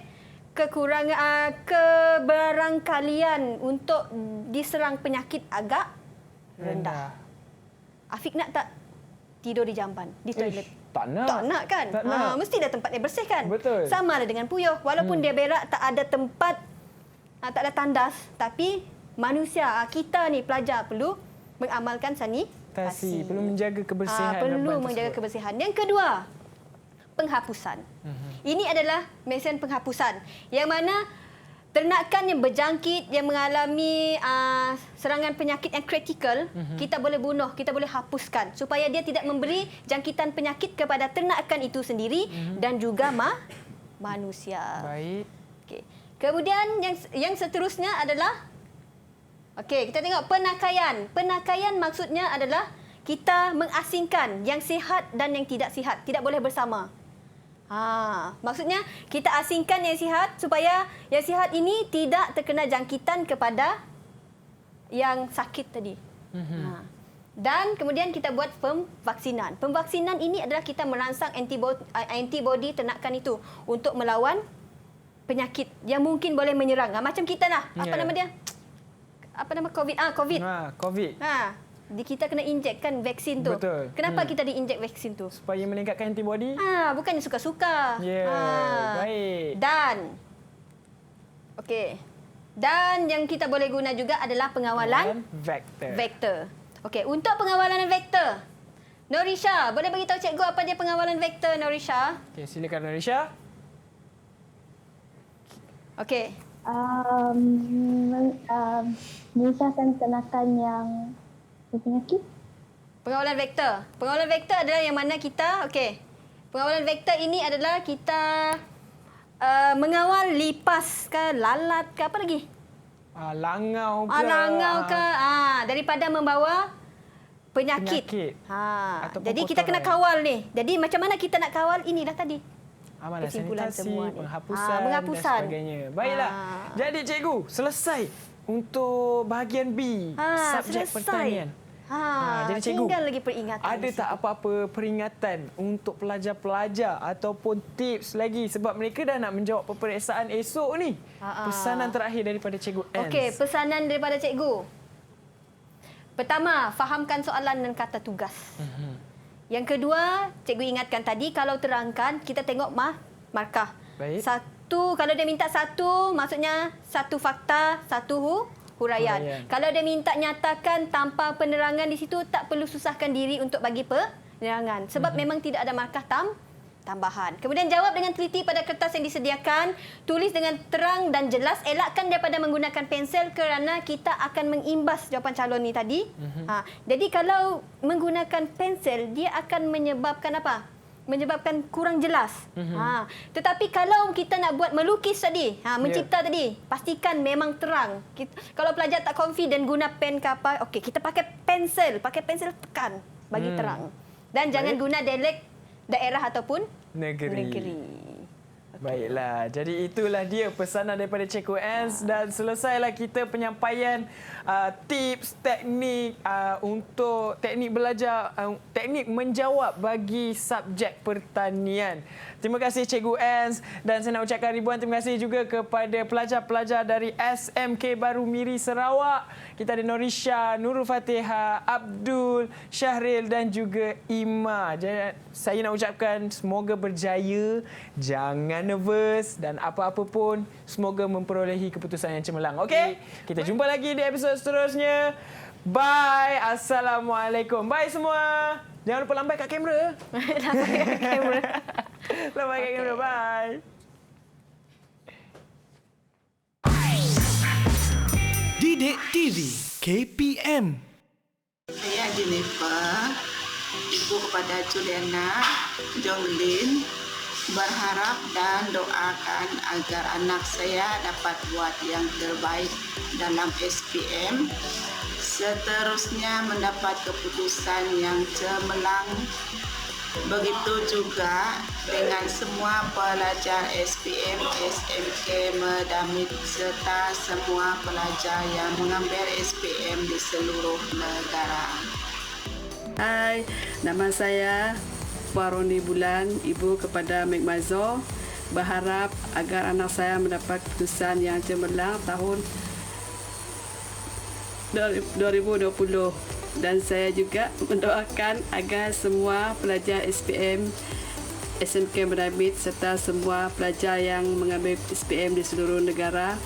kebarangkalian untuk diserang penyakit agak rendah. Afiq nak tak tidur di jamban, di toilet? Tak nak. Tak nak kan? Tak nak. Mesti dah tempatnya bersih kan? Betul. Sama lah dengan puyuh. Walaupun dia berak, tak ada tempat, tak ada tandas. Tapi manusia, kita ni pelajar perlu mengamalkan sanitasi. Perlu menjaga kebersihan. Perlu menjaga kebersihan. Yang kedua, penghapusan. Ini adalah mesin penghapusan. Yang mana ternakan yang berjangkit, yang mengalami serangan penyakit yang kritikal, kita boleh bunuh, kita boleh hapuskan supaya dia tidak memberi jangkitan penyakit kepada ternakan itu sendiri dan juga manusia. Baik. Okay. Kemudian yang seterusnya adalah, kita tengok penakaian. Penakaian maksudnya adalah kita mengasingkan yang sihat dan yang tidak sihat. Tidak boleh bersama. Maksudnya kita asingkan yang sihat supaya yang sihat ini tidak terkena jangkitan kepada yang sakit tadi. Dan kemudian kita buat pemvaksinan. Pemvaksinan ini adalah kita merangsang antibodi ternakan itu untuk melawan penyakit yang mungkin boleh menyerang. Macam kita lah. Apa nama dia? Apa nama COVID? COVID. COVID. Kita kena injekkan vaksin tu. Betul. Kenapa kita diinjek vaksin tu? Supaya meningkatkan antibodi. Bukannya suka-suka. Baik. Dan dan yang kita boleh guna juga adalah pengawalan vektor. Untuk pengawalan vektor, Norisha, boleh bagi tahu cikgu apa dia pengawalan vektor, Norisha? Silakan Norisha. Menyusahkan ternakan yang penyakit. Pengawalan vektor. Pengawalan vektor adalah yang mana kita, pengawalan vektor ini adalah kita mengawal lipas ke, lalat ke, apa lagi? Langau ke. Langau ke. Daripada membawa penyakit. Jadi kita kena kawal ni. Jadi macam mana kita nak kawal? Inilah tadi. Amalan sanitasi, penghapusan dan sebagainya. Baiklah. Jadi cikgu, selesai untuk bahagian B, subjek pertanian. Jadi cikgu, tinggal lagi peringatan. ada tak apa-apa peringatan untuk pelajar-pelajar ataupun tips lagi sebab mereka dah nak menjawab peperiksaan esok ni? Pesanan terakhir daripada Cikgu Ans. Okey, pesanan daripada cikgu. Pertama, fahamkan soalan dan kata tugas. Yang kedua, cikgu ingatkan tadi kalau terangkan kita tengok markah. Baik. Satu, kalau dia minta satu, maksudnya satu fakta, satu huraian. Kalau dia minta nyatakan tanpa penerangan di situ, tak perlu susahkan diri untuk bagi penerangan. Sebab memang tidak ada markah tambahan. Kemudian jawab dengan teliti pada kertas yang disediakan. Tulis dengan terang dan jelas. Elakkan daripada menggunakan pensel kerana kita akan mengimbas jawapan calon ni tadi. Jadi kalau menggunakan pensel, dia akan menyebabkan apa? Menyebabkan kurang jelas. Tetapi kalau kita nak buat melukis tadi, mencipta tadi, pastikan memang terang. Kalau pelajar tak confident guna pen ke apa, okey, kita pakai pensel tekan bagi terang. Dan jangan guna dialek daerah ataupun negeri. Baiklah, jadi itulah dia pesanan daripada Cikgu Ans dan selesailah kita penyampaian tips, teknik untuk teknik belajar, teknik menjawab bagi subjek pertanian. Terima kasih Cikgu Ans dan saya nak ucapkan ribuan terima kasih juga kepada pelajar-pelajar dari SMK Baru Miri Sarawak. Kita ada Norisha, Nurul Fatihah, Abdul, Syahril dan juga Ima. Jadi, saya nak ucapkan semoga berjaya, jangan nervous dan apa-apa pun semoga memperolehi keputusan yang cemerlang. Okey? Kita jumpa lagi di episod seterusnya. Bye. Assalamualaikum. Bye semua. Jangan lupa lambai kat kamera. Lambai kat kamera. Lambai kat kamera. Bye. Didik TV KPM. Saya Jennifer, ibu kepada Juliana, Jonglin, berharap dan doakan agar anak saya dapat buat yang terbaik dalam SPM, seterusnya mendapat keputusan yang cemerlang. Begitu juga dengan semua pelajar SPM, SMK Medamit serta semua pelajar yang mengambil SPM di seluruh negara. Hai, nama saya Waroni Bulan, ibu kepada Mek Mazo. Berharap agar anak saya mendapat keputusan yang cemerlang tahun 2020. Dan saya juga mendoakan agar semua pelajar SPM, SMK Medamit serta semua pelajar yang mengambil SPM di seluruh negara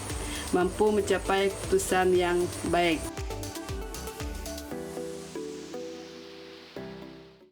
mampu mencapai keputusan yang baik.